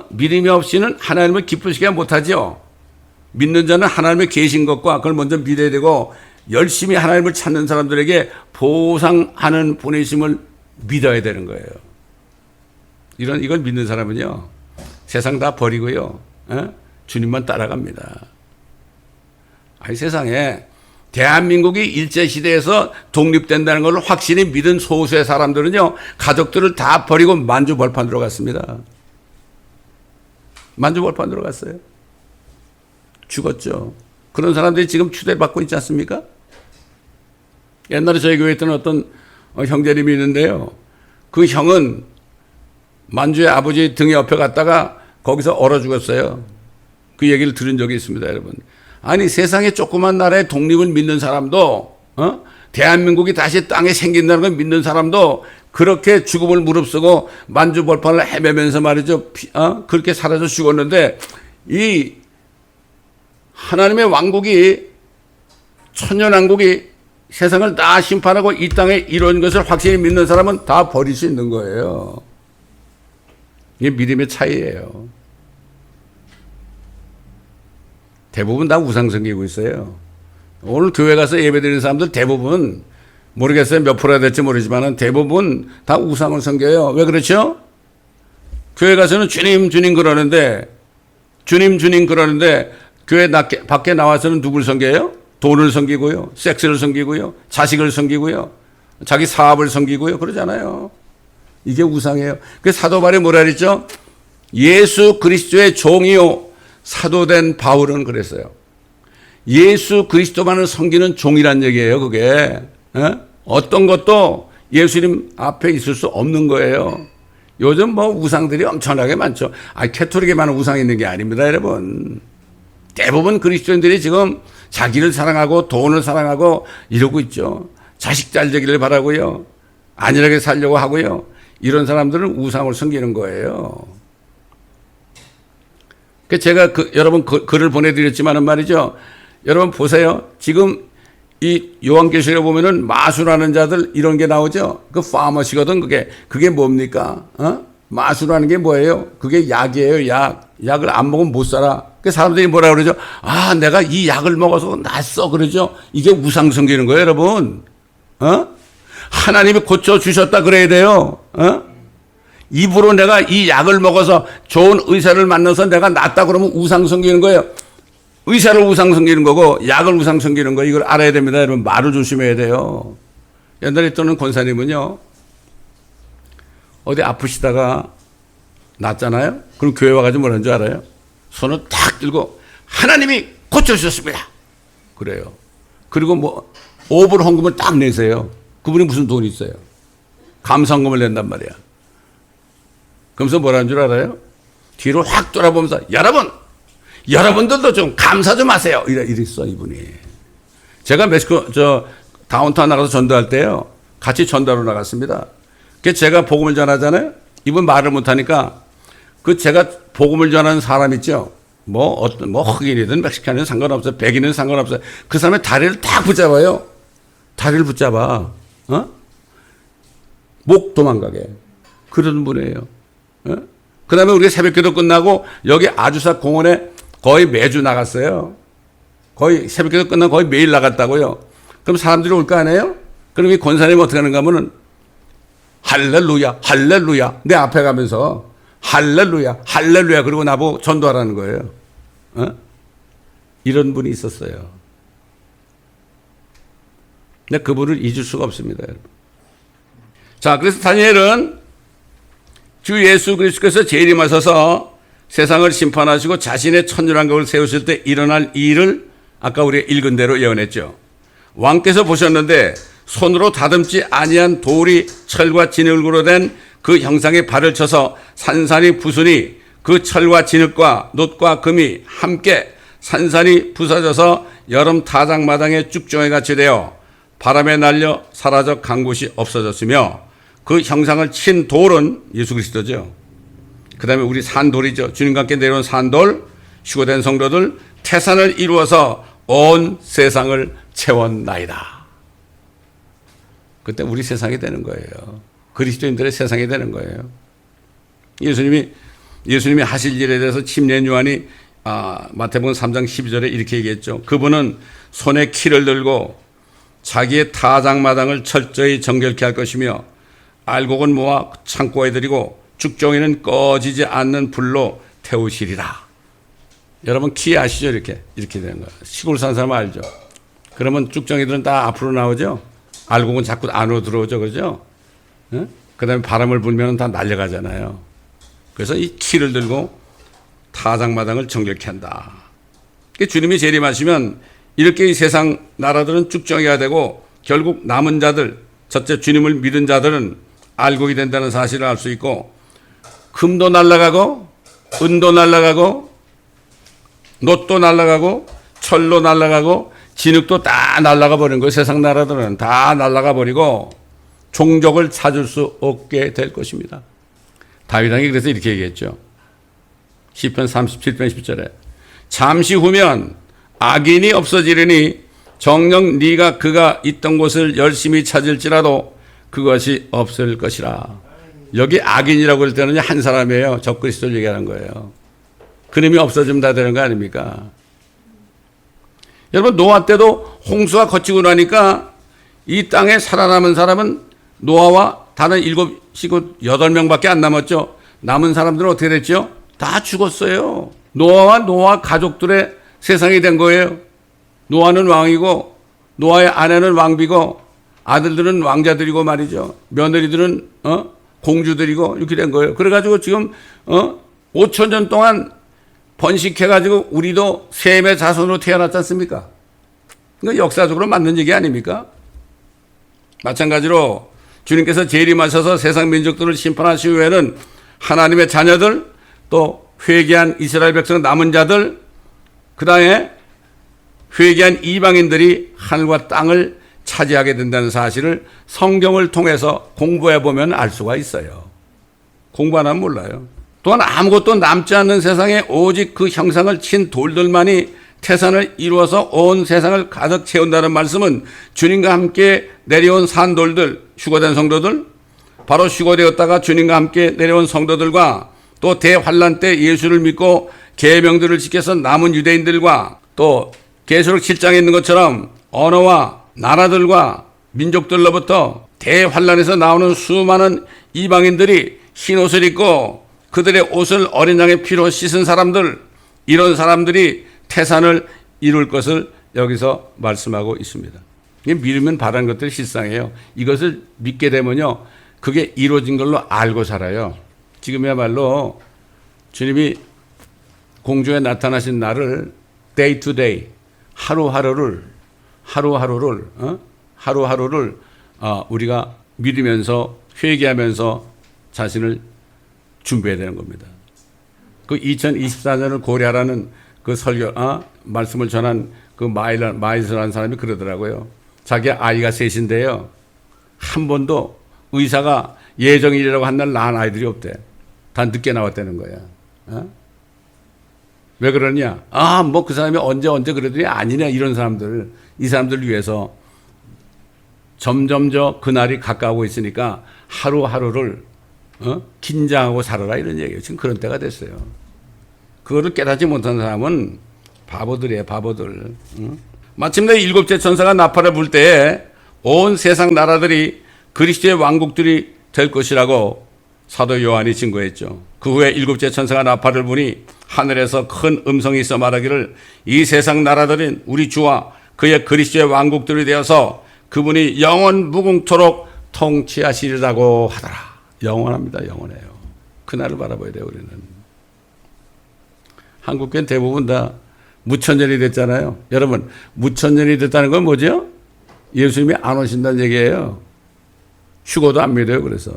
믿음이 없이는 하나님을 기쁘시게 못하죠. 믿는 자는 하나님의 계신 것과 그걸 먼저 믿어야 되고 열심히 하나님을 찾는 사람들에게 보상하는 보내심을 믿어야 되는 거예요. 이걸 믿는 사람은요, 세상 다 버리고요, 주님만 따라갑니다. 아니, 세상에 대한민국이 일제시대에서 독립된다는 걸 확실히 믿은 소수의 사람들은요, 가족들을 다 버리고 만주벌판으로 갔습니다. 만주벌판으로 갔어요. 죽었죠. 그런 사람들이 지금 추대받고 있지 않습니까? 옛날에 저희 교회에 있던 어떤 형제님이 있는데요. 그 형은 만주의 아버지 등에 옆에 갔다가 거기서 얼어 죽었어요. 그 얘기를 들은 적이 있습니다, 여러분. 아니, 세상에 조그만 나라의 독립을 믿는 사람도, 대한민국이 다시 땅에 생긴다는 걸 믿는 사람도 그렇게 죽음을 무릅쓰고 만주벌판을 헤매면서 말이죠. 그렇게 사라져 죽었는데, 이 하나님의 왕국이, 천년왕국이 세상을 다 심판하고 이 땅에 이런 것을 확실히 믿는 사람은 다 버릴 수 있는 거예요. 이게 믿음의 차이예요. 대부분 다 우상 섬기고 있어요. 오늘 교회 가서 예배 드리는 사람들 대부분, 모르겠어요. 몇 프로가 될지 모르지만 대부분 다 우상을 섬겨요. 왜 그렇죠? 교회 가서는 주님, 주님 그러는데, 교회 밖에 나와서는 누굴 섬겨요? 돈을 섬기고요. 섹스를 섬기고요. 자식을 섬기고요. 자기 사업을 섬기고요. 그러잖아요. 이게 우상이에요. 그래서 사도 바울이 뭐라 그랬죠? 예수 그리스도의 종이요. 사도된 바울은 그랬어요. 예수 그리스도만을 섬기는 종이란 얘기예요, 그게. 어떤 것도 예수님 앞에 있을 수 없는 거예요. 요즘 뭐 우상들이 엄청나게 많죠. 캐톨릭에만 우상이 있는 게 아닙니다, 여러분. 대부분 그리스도인들이 지금 자기를 사랑하고 돈을 사랑하고 이러고 있죠. 자식 잘 되기를 바라고요. 안일하게 살려고 하고요. 이런 사람들은 우상을 섬기는 거예요. 제가 여러분 글을 보내드렸지만은 말이죠. 여러분 보세요. 지금 이 요한계시록에 보면은 마술하는 자들 이런 게 나오죠. 그 파머시거든 그게 뭡니까? 마술하는 게 뭐예요? 그게 약이에요, 약. 약을 안 먹으면 못 살아. 그 사람들이 뭐라 그러죠? 내가 이 약을 먹어서 났어. 그러죠? 이게 우상 섬기는 거예요, 여러분. 하나님이 고쳐주셨다 그래야 돼요. 입으로 내가 이 약을 먹어서 좋은 의사를 만나서 내가 낫다 그러면 우상 섬기는 거예요. 의사를 우상 섬기는 거고 약을 우상 섬기는 거 이걸 알아야 됩니다. 여러분 말을 조심해야 돼요. 옛날에 있던 권사님은요. 어디 아프시다가 낫잖아요. 그럼 교회 와가지고 뭐라는 줄 알아요? 손을 탁 들고 하나님이 고쳐주셨습니다. 그래요. 그리고 뭐 5불 헌금을 딱 내세요. 그분이 무슨 돈이 있어요. 감사헌금을 낸단 말이야. 그러면서 뭐라는 줄 알아요? 뒤로 확 돌아보면서 여러분들도 좀 감사 좀 하세요. 이랬어 이분이. 제가 멕시코 다운타운 나가서 전도할 때요. 같이 전도하러 나갔습니다. 그래서 제가 복음을 전하잖아요. 이분 말을 못하니까 제가 복음을 전하는 사람 있죠. 뭐 흑인이든 멕시칸이든 상관없어요. 백인은 상관없어요. 그 사람의 다리를 딱 붙잡아요. 다리를 붙잡아. 목 도망가게. 그런 분이에요. 그 다음에 우리가 새벽기도 끝나고 여기 아주사 공원에 거의 매주 나갔어요. 거의 새벽기도 끝나고 거의 매일 나갔다고요. 그럼 사람들이 올 거 아니에요? 그럼 이 권사님이 어떻게 하는가 하면은 할렐루야, 할렐루야. 내 앞에 가면서 할렐루야, 할렐루야. 그리고 나보고 전도하라는 거예요. 이런 분이 있었어요. 근데 그분을 잊을 수가 없습니다. 여러분. 자, 그래서 다니엘은 주 예수 그리스도께서 재림하셔서 세상을 심판하시고 자신의 천년왕국을 세우실 때 일어날 일을 아까 우리가 읽은 대로 예언했죠. 왕께서 보셨는데 손으로 다듬지 아니한 돌이 철과 진흙으로 된 그 형상에 발을 쳐서 산산이 부수니 그 철과 진흙과 놋과 금이 함께 산산이 부서져서 여름 타작마당에 쭉정이 같이 되어 바람에 날려 사라져 간 곳이 없어졌으며 그 형상을 친 돌은 예수 그리스도죠. 그 다음에 우리 산돌이죠. 주님과 함께 내려온 산돌, 휴거된 성도들, 태산을 이루어서 온 세상을 채웠나이다. 그때 우리 세상이 되는 거예요. 그리스도인들의 세상이 되는 거예요. 예수님이 하실 일에 대해서 침례 요한이 마태복음 3장 12절에 이렇게 얘기했죠. 그분은 손에 키를 들고 자기의 타작마당을 철저히 정결케 할 것이며 알곡은 모아 창고에 들이고 죽정이는 꺼지지 않는 불로 태우시리라. 여러분 키 아시죠? 이렇게 되는 거예요. 시골 사는 사람 알죠? 그러면 죽정이들은 다 앞으로 나오죠? 알곡은 자꾸 안으로 들어오죠. 그죠? 응? 그 다음에 바람을 불면 다 날려가잖아요. 그래서 이 키를 들고 타작마당을 정결케 한다. 주님이 재림하시면 이렇게 이 세상 나라들은 쭉정이가 되고 결국 남은 자들, 첫째 주님을 믿은 자들은 알곡이 된다는 사실을 알 수 있고 금도 날아가고 은도 날아가고 놋도 날아가고 철로 날아가고 진흙도 다 날아가 버린 거예요. 세상 나라들은 다 날아가 버리고 종족을 찾을 수 없게 될 것입니다. 다윗 왕이 그래서 이렇게 얘기했죠. 시편 37편 10절에 잠시 후면 악인이 없어지려니 정녕 네가 그가 있던 곳을 열심히 찾을지라도 그것이 없을 것이라. 여기 악인이라고 할 때는 한 사람이에요. 적그리스도를 얘기하는 거예요. 그놈이 없어지면 다 되는 거 아닙니까? 여러분 노아 때도 홍수가 거치고 나니까 이 땅에 살아남은 사람은 노아와 다른 8명밖에 안 남았죠. 남은 사람들은 어떻게 됐죠? 다 죽었어요. 노아와 노아 가족들의 세상이 된 거예요. 노아는 왕이고 노아의 아내는 왕비고 아들들은 왕자들이고 말이죠. 며느리들은 공주들이고 이렇게 된 거예요. 그래가지고 지금 5,000년 동안 번식해가지고 우리도 셈의 자손으로 태어났지 않습니까? 그건 역사적으로 맞는 얘기 아닙니까? 마찬가지로 주님께서 재림하셔서 세상 민족들을 심판하신 후에는 하나님의 자녀들 또 회개한 이스라엘 백성 남은 자들 그 다음에 회개한 이방인들이 하늘과 땅을 차지하게 된다는 사실을 성경을 통해서 공부해 보면 알 수가 있어요. 공부 안 하면 몰라요. 또한 아무것도 남지 않는 세상에 오직 그 형상을 친 돌들만이 태산을 이루어서 온 세상을 가득 채운다는 말씀은 주님과 함께 내려온 산돌들, 휴거된 성도들, 바로 휴거되었다가 주님과 함께 내려온 성도들과 또 대환란 때 예수를 믿고 계명들을 지켜서 남은 유대인들과 또 계시록 7장에 있는 것처럼 언어와 나라들과 민족들로부터 대환란에서 나오는 수많은 이방인들이 흰 옷을 입고 그들의 옷을 어린 양의 피로 씻은 사람들, 이런 사람들이 태산을 이룰 것을 여기서 말씀하고 있습니다. 믿으면 바라는 것들이 실상이에요. 이것을 믿게 되면요, 그게 이루어진 걸로 알고 살아요. 지금이야말로 주님이 공중에 나타나신 날을 day to day, 하루하루를 우리가 믿으면서 회개하면서 자신을 준비해야 되는 겁니다. 그 2024년을 고려하라는 그 설교, 말씀을 전한 그 마일스라는 사람이 그러더라고요. 자기 아이가 셋인데요. 한 번도 의사가 예정일이라고 한 날 낳은 아이들이 없대. 다 늦게 나왔다는 거야. 왜 그러냐? 뭐 그 사람이 언제 그러더니 아니냐, 이런 사람들, 이 사람들을 위해서 점점 그날이 가까우고 있으니까 하루하루를 긴장하고 살아라, 이런 얘기예요. 지금 그런 때가 됐어요. 그거를 깨닫지 못한 사람은 바보들이에요, 바보들. 마침내 일곱째 천사가 나팔을 불 때에 온 세상 나라들이 그리스도의 왕국들이 될 것이라고 사도 요한이 증거했죠. 그 후에 일곱째 천사가 나팔을 부니 하늘에서 큰 음성이 있어 말하기를 이 세상 나라들은 우리 주와 그의 그리스도의 왕국들이 되어서 그분이 영원 무궁토록 통치하시리라고 하더라. 영원합니다. 영원해요. 그날을 바라봐야 돼요. 우리는. 한국교회는 대부분 다 무천년이 됐잖아요. 여러분, 무천년이 됐다는 건 뭐죠? 예수님이 안 오신다는 얘기예요. 죽어도 안 믿어요. 그래서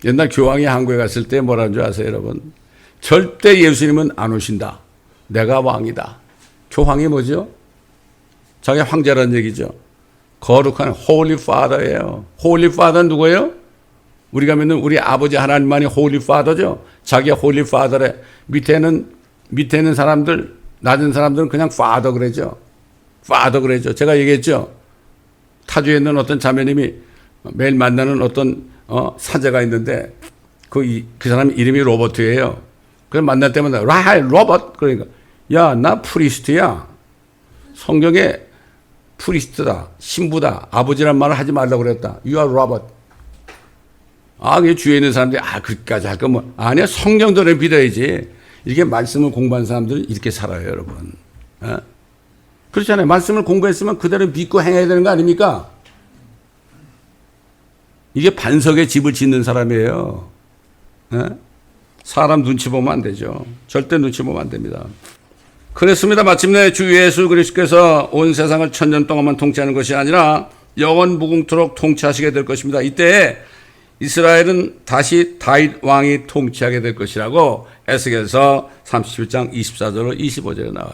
옛날 교황이 한국에 갔을 때 뭐라는 줄 아세요, 여러분? 절대 예수님은 안 오신다. 내가 왕이다. 교황이 뭐죠? 자기 황제라는 얘기죠. 거룩한 Holy Father예요. Holy Father 누구예요? 우리가 믿는 우리 아버지 하나님만이 Holy Father죠. 자기가 Holy Father래. 밑에 있는 사람들, 낮은 사람들은 그냥 Father 그러죠. Father 그러죠. 제가 얘기했죠. 타주에 있는 어떤 자매님이 매일 만나는 어떤 사제가 있는데 그 사람 이름이 로버트예요. 그래서 만날 때마다 로버트 그러니까 야, 나 프리스트야. 성경에 프리스트다, 신부다, 아버지란 말을 하지 말라고 그랬다. You are Robert. 그게 주위에 있는 사람들이 그까지 할 거면 아니야, 성경대로 믿어야지. 이렇게 말씀을 공부한 사람들은 이렇게 살아요, 여러분. 그렇잖아요. 말씀을 공부했으면 그대로 믿고 행해야 되는 거 아닙니까? 이게 반석에 집을 짓는 사람이에요. 사람 눈치 보면 안 되죠. 절대 눈치 보면 안 됩니다. 그렇습니다. 마침내 주 예수 그리스도께서 온 세상을 천년 동안만 통치하는 것이 아니라 영원 무궁토록 통치하시게 될 것입니다. 이때 이스라엘은 다시 다윗 왕이 통치하게 될 것이라고 에스겔서 37장 24절로 25절에 나와요.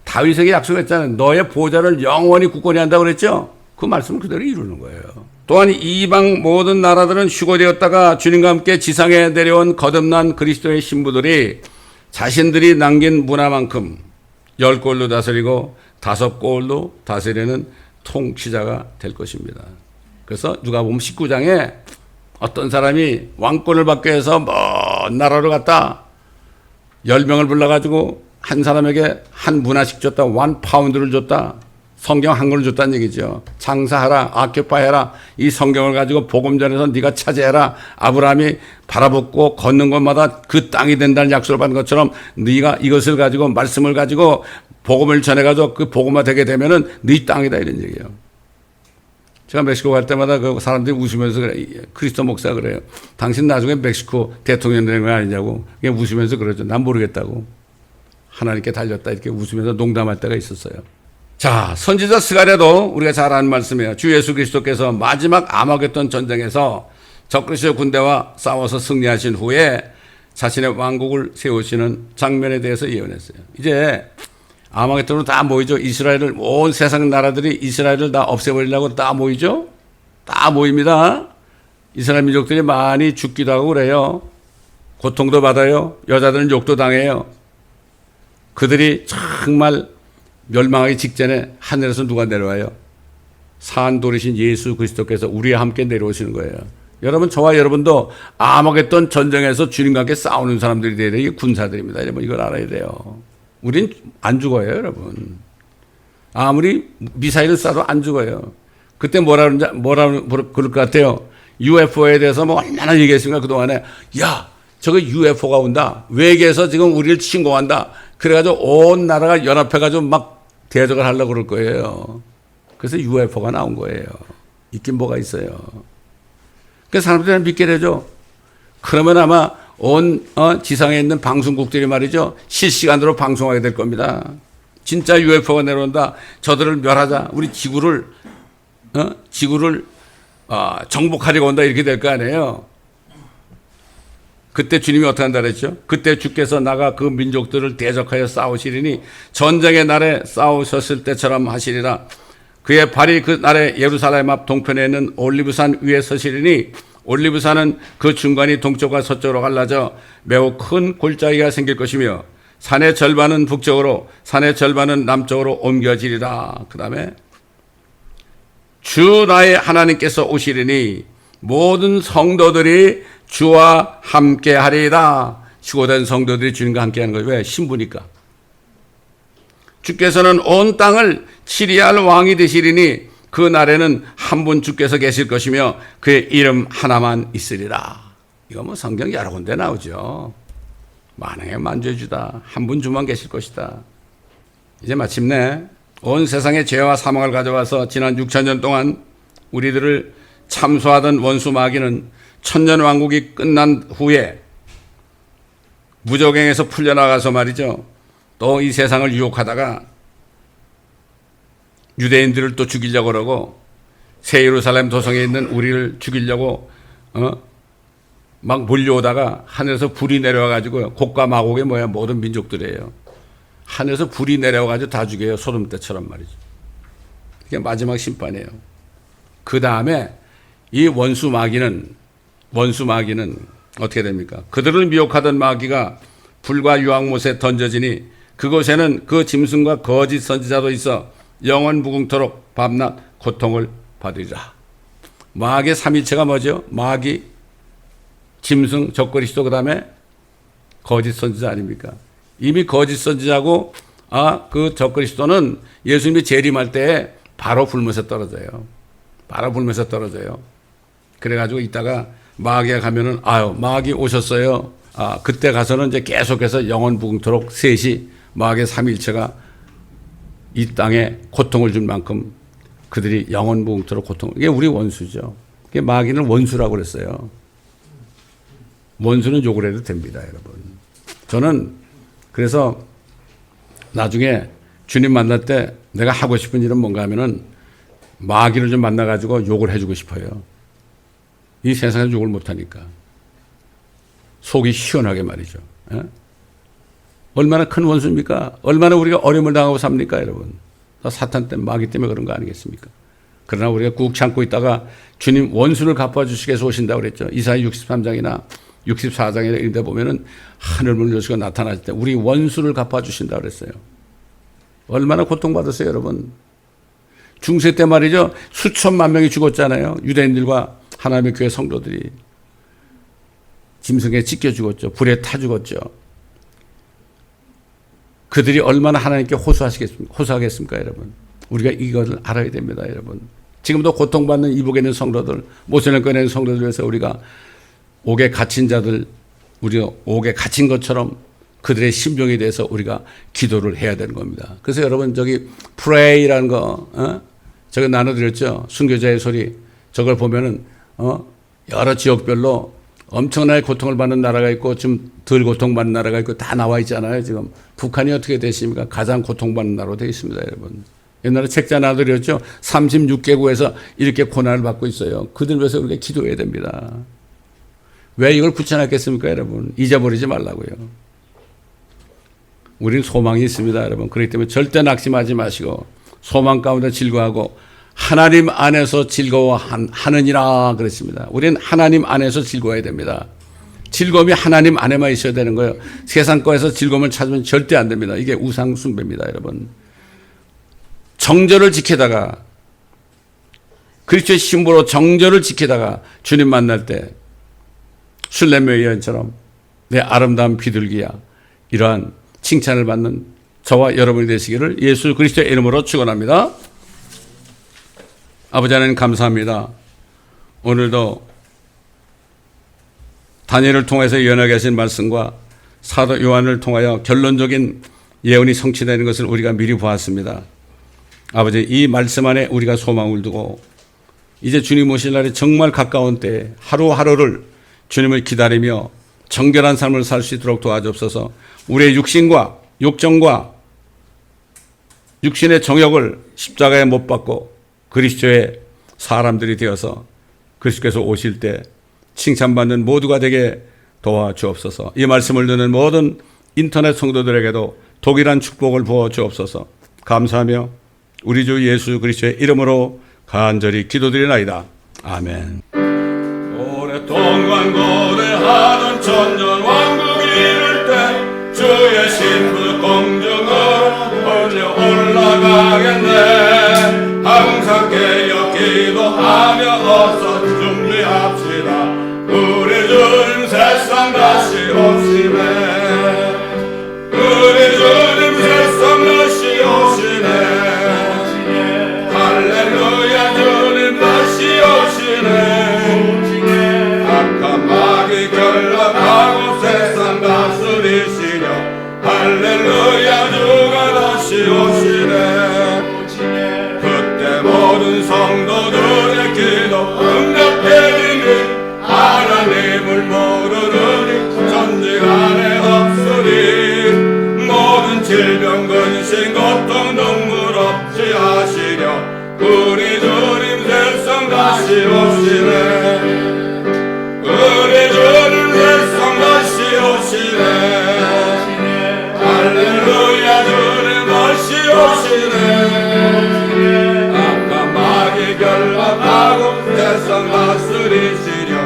다윗에게 약속했잖아요. 너의 보좌를 영원히 굳건히 한다고 그랬죠. 그 말씀을 그대로 이루는 거예요. 또한 이방 모든 나라들은 휴거되었다가 주님과 함께 지상에 내려온 거듭난 그리스도의 신부들이 자신들이 남긴 문화만큼 10골로 다스리고 5골로 다스리는 통치자가 될 것입니다. 그래서 누가 보면 19장에 어떤 사람이 왕권을 받기 위해서 먼 나라로 갔다 10명을 불러가지고 한 사람에게 한 문화씩 줬다. 1파운드를 줬다. 성경 한 권을 줬다는 얘기죠. 장사하라, 아큐파해라. 이 성경을 가지고 복음 전에서 네가 차지해라. 아브라함이 바라보고 걷는 곳마다 그 땅이 된다는 약속을 받은 것처럼 네가 이것을 가지고 말씀을 가지고 복음을 전해가지고 그 복음화 되게 되면은 네 땅이다 이런 얘기예요. 제가 멕시코 갈 때마다 그 사람들이 웃으면서 그래. 크리스토 목사가 그래요. 당신 나중에 멕시코 대통령 되는 거 아니냐고. 그냥 웃으면서 그러죠. 난 모르겠다고. 하나님께 달렸다 이렇게 웃으면서 농담할 때가 있었어요. 자, 선지자 스가랴도 우리가 잘 아는 말씀이에요. 주 예수 그리스도께서 마지막 아마겟돈 전쟁에서 적그리스도 군대와 싸워서 승리하신 후에 자신의 왕국을 세우시는 장면에 대해서 예언했어요. 이제 아마겟돈으로 다 모이죠. 이스라엘을, 온 세상 나라들이 이스라엘을 다 없애버리려고 다 모이죠. 다 모입니다. 이스라엘 민족들이 많이 죽기도 하고 그래요. 고통도 받아요. 여자들은 욕도 당해요. 그들이 정말 멸망하기 직전에 하늘에서 누가 내려와요? 산돌이신 예수 그리스도께서 우리와 함께 내려오시는 거예요. 여러분, 저와 여러분도 아마겟돈 전쟁에서 주님과 함께 싸우는 사람들이 돼야 돼요. 이게 군사들입니다. 여러분, 이걸 알아야 돼요. 우린 안 죽어요, 여러분. 아무리 미사일을 쏴도 안 죽어요. 그때 뭐라 그럴 것 같아요? UFO에 대해서 뭐 얼마나 얘기했습니까? 그동안에. 야, 저거 UFO가 온다. 외계에서 지금 우리를 침공한다. 그래가지고 온 나라가 연합해가지고 막 대적을 하려고 그럴 거예요. 그래서 UFO가 나온 거예요. 있긴 뭐가 있어요. 그래서 사람들이 믿게 되죠. 그러면 아마 온 지상에 있는 방송국들이 말이죠. 실시간으로 방송하게 될 겁니다. 진짜 UFO가 내려온다. 저들을 멸하자. 우리 지구를 정복하려고 온다. 이렇게 될 거 아니에요. 그때 주님이 어떻게 한다 그랬죠? 그때 주께서 나가 그 민족들을 대적하여 싸우시리니 전쟁의 날에 싸우셨을 때처럼 하시리라. 그의 발이 그 날에 예루살렘 앞 동편에 있는 올리브산 위에 서시리니 올리브산은 그 중간이 동쪽과 서쪽으로 갈라져 매우 큰 골짜기가 생길 것이며 산의 절반은 북쪽으로 산의 절반은 남쪽으로 옮겨지리라. 그 다음에 주 나의 하나님께서 오시리니 모든 성도들이 주와 함께 하리이다. 휴거된 성도들이 주님과 함께 하는 거예요. 왜? 신부니까. 주께서는 온 땅을 치리할 왕이 되시리니 그 날에는 한 분 주께서 계실 것이며 그의 이름 하나만 있으리라. 이거 뭐 성경 여러 군데 나오죠. 만왕의 만주의 주다. 한 분 주만 계실 것이다. 이제 마침내 온 세상에 죄와 사망을 가져와서 지난 6,000년 동안 우리들을 참소하던 원수 마귀는 천년 왕국이 끝난 후에 무적행에서 풀려나가서 말이죠. 또 이 세상을 유혹하다가 유대인들을 또 죽이려고 그러고 새 예루살렘 도성에 있는 우리를 죽이려고 막 몰려오다가 하늘에서 불이 내려와가지고 곡과 마곡이 뭐야 모든 민족들이에요. 하늘에서 불이 내려와가지고 다 죽여요. 소돔 때처럼 말이죠. 이게 마지막 심판이에요. 그 다음에 이 원수 마귀는 어떻게 됩니까? 그들을 미혹하던 마귀가 불과 유황못에 던져지니 그곳에는 그 짐승과 거짓 선지자도 있어 영원 무궁토록 밤낮 고통을 받으리라. 마귀의 삼위체가 뭐죠? 마귀, 짐승, 적그리스도, 그 다음에 거짓 선지자 아닙니까? 이미 거짓 선지자고 그 적그리스도는 예수님이 재림할 때 바로 불못에 떨어져요. 바로 불못에 떨어져요. 그래가지고 이따가 마귀가 가면은 마귀 오셨어요. 그때 가서는 이제 계속해서 영원 무궁토록 셋이 마귀의 삼위일체가 이 땅에 고통을 줄 만큼 그들이 영원 무궁토록 이게 우리 원수죠. 이게 마귀는 원수라고 그랬어요. 원수는 욕을 해도 됩니다, 여러분. 저는 그래서 나중에 주님 만날 때 내가 하고 싶은 일은 뭔가 하면은 마귀를 좀 만나가지고 욕을 해주고 싶어요. 이 세상에서 욕을 못하니까. 속이 시원하게 말이죠. 에? 얼마나 큰 원수입니까? 얼마나 우리가 어려움을 당하고 삽니까, 여러분? 사탄 때문에, 마귀 때문에 그런 거 아니겠습니까? 그러나 우리가 꾹 참고 있다가 주님 원수를 갚아주시기 위해서 오신다고 그랬죠. 이사야 63장이나 64장에 이런 데 보면은 하늘문 여수가 나타날 때 우리 원수를 갚아주신다고 그랬어요. 얼마나 고통받았어요, 여러분? 중세 때 말이죠. 수천만 명이 죽었잖아요. 유대인들과 하나님의 교회 성도들이. 짐승에 찢겨 죽었죠. 불에 타 죽었죠. 그들이 얼마나 하나님께 호소하겠습니까, 여러분? 우리가 이것을 알아야 됩니다, 여러분. 지금도 고통받는 이북에 있는 성도들, 모세를 꺼내는 성도들 위해서 우리가 옥에 갇힌 자들, 우리가 옥에 갇힌 것처럼 그들의 심정에 대해서 우리가 기도를 해야 되는 겁니다. 그래서 여러분 저기 프레이라는 거, 저거 나눠드렸죠. 순교자의 소리. 저걸 보면은 여러 지역별로 엄청나게 고통을 받는 나라가 있고 좀 덜 고통받는 나라가 있고 다 나와 있잖아요. 지금 북한이 어떻게 되십니까? 가장 고통받는 나라로 되어 있습니다, 여러분. 옛날에 책자 나눠드렸죠. 36개국에서 이렇게 고난을 받고 있어요. 그들 위해서 우리가 기도해야 됩니다. 왜 이걸 붙여놨겠습니까, 여러분? 잊어버리지 말라고요. 우리는 소망이 있습니다, 여러분. 그렇기 때문에 절대 낙심하지 마시고 소망 가운데 즐거워하고 하나님 안에서 즐거워하느니라 그랬습니다. 우리는 하나님 안에서 즐거워야 됩니다. 즐거움이 하나님 안에만 있어야 되는 거예요. 세상 거에서 즐거움을 찾으면 절대 안 됩니다. 이게 우상 숭배입니다, 여러분. 정절을 지키다가 그리스도의 신부로 정절을 지키다가 주님 만날 때 술렘의 여인처럼 내 아름다운 비둘기야, 이러한 칭찬을 받는 저와 여러분이 되시기를 예수 그리스도의 이름으로 축원합니다. 아버지 하나님 감사합니다. 오늘도 다니엘을 통해서 예언하게 하신 말씀과 사도 요한을 통하여 결론적인 예언이 성취되는 것을 우리가 미리 보았습니다. 아버지, 이 말씀 안에 우리가 소망을 두고 이제 주님 오실 날이 정말 가까운 때에 하루하루를 주님을 기다리며 정결한 삶을 살 수 있도록 도와주옵소서. 우리의 육신과 욕정과 육신의 정욕을 십자가에 못 박고 그리스도의 사람들이 되어서 그리스도께서 오실 때 칭찬받는 모두가 되게 도와주옵소서. 이 말씀을 듣는 모든 인터넷 성도들에게도 동일한 축복을 부어 주옵소서. 감사하며 우리 주 예수 그리스도의 이름으로 간절히 기도드리나이다. 아멘. 오랫동안 고대하던 천년 왕국이 이를 때 주의 신부 공중을 올려 올라가겠네. 항상 깨어 기도하며 어서 준비합시다. 우리 주님 세상 다시 오시네. 우리 주님 세상 다시 오시네. 할렐루야, 주님 다시 오시네. 악한 마귀 결락하고 세상 다스리시려. 할렐루야, 주가 다시 오시네. 그때 모든 성도들의 기도 세상 다스리시려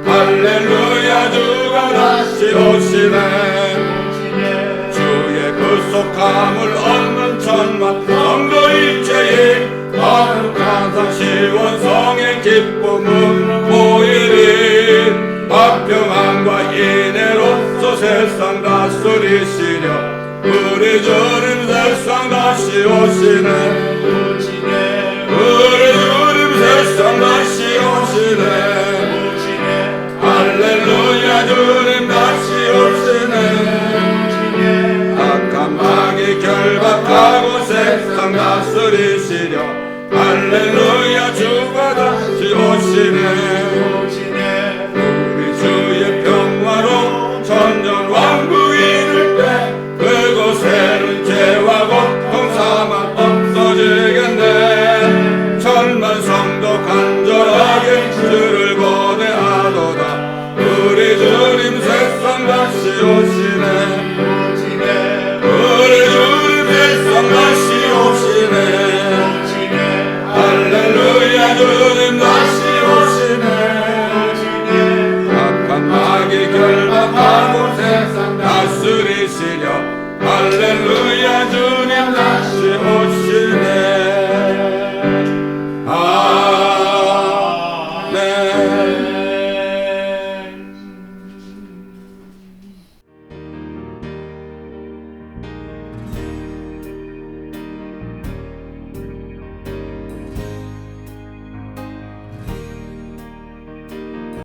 할렐루야 주가 다시 오시네 주의 구속함을 얻는 천만 성도 일체에 거룩한 시원성의 기쁨은 보이리 화평함과 인애로서 세상 다스리시려 우리 주님 세상 다시 오시네 우리 주님 세상 다시 오시네 할렐루야 주님 다시 오시네 악한 마귀 결박하고 세상 다스리시려 할렐루야 주가 다시 오시네 우리 주의 평화로 천년 왕국 이룰 때 그곳에는 죄와 고통 사망 없어지겠네 천만 성도 간절하게 주를 고대하도다 우리 주님 세상 다시 오시네 우리 주님 세상 다시 오시네 할렐루야 주님 다시 오시네 악한 마귀 결박하고 세상 다스리시려 할렐루야 주님 다시 오시네 아멘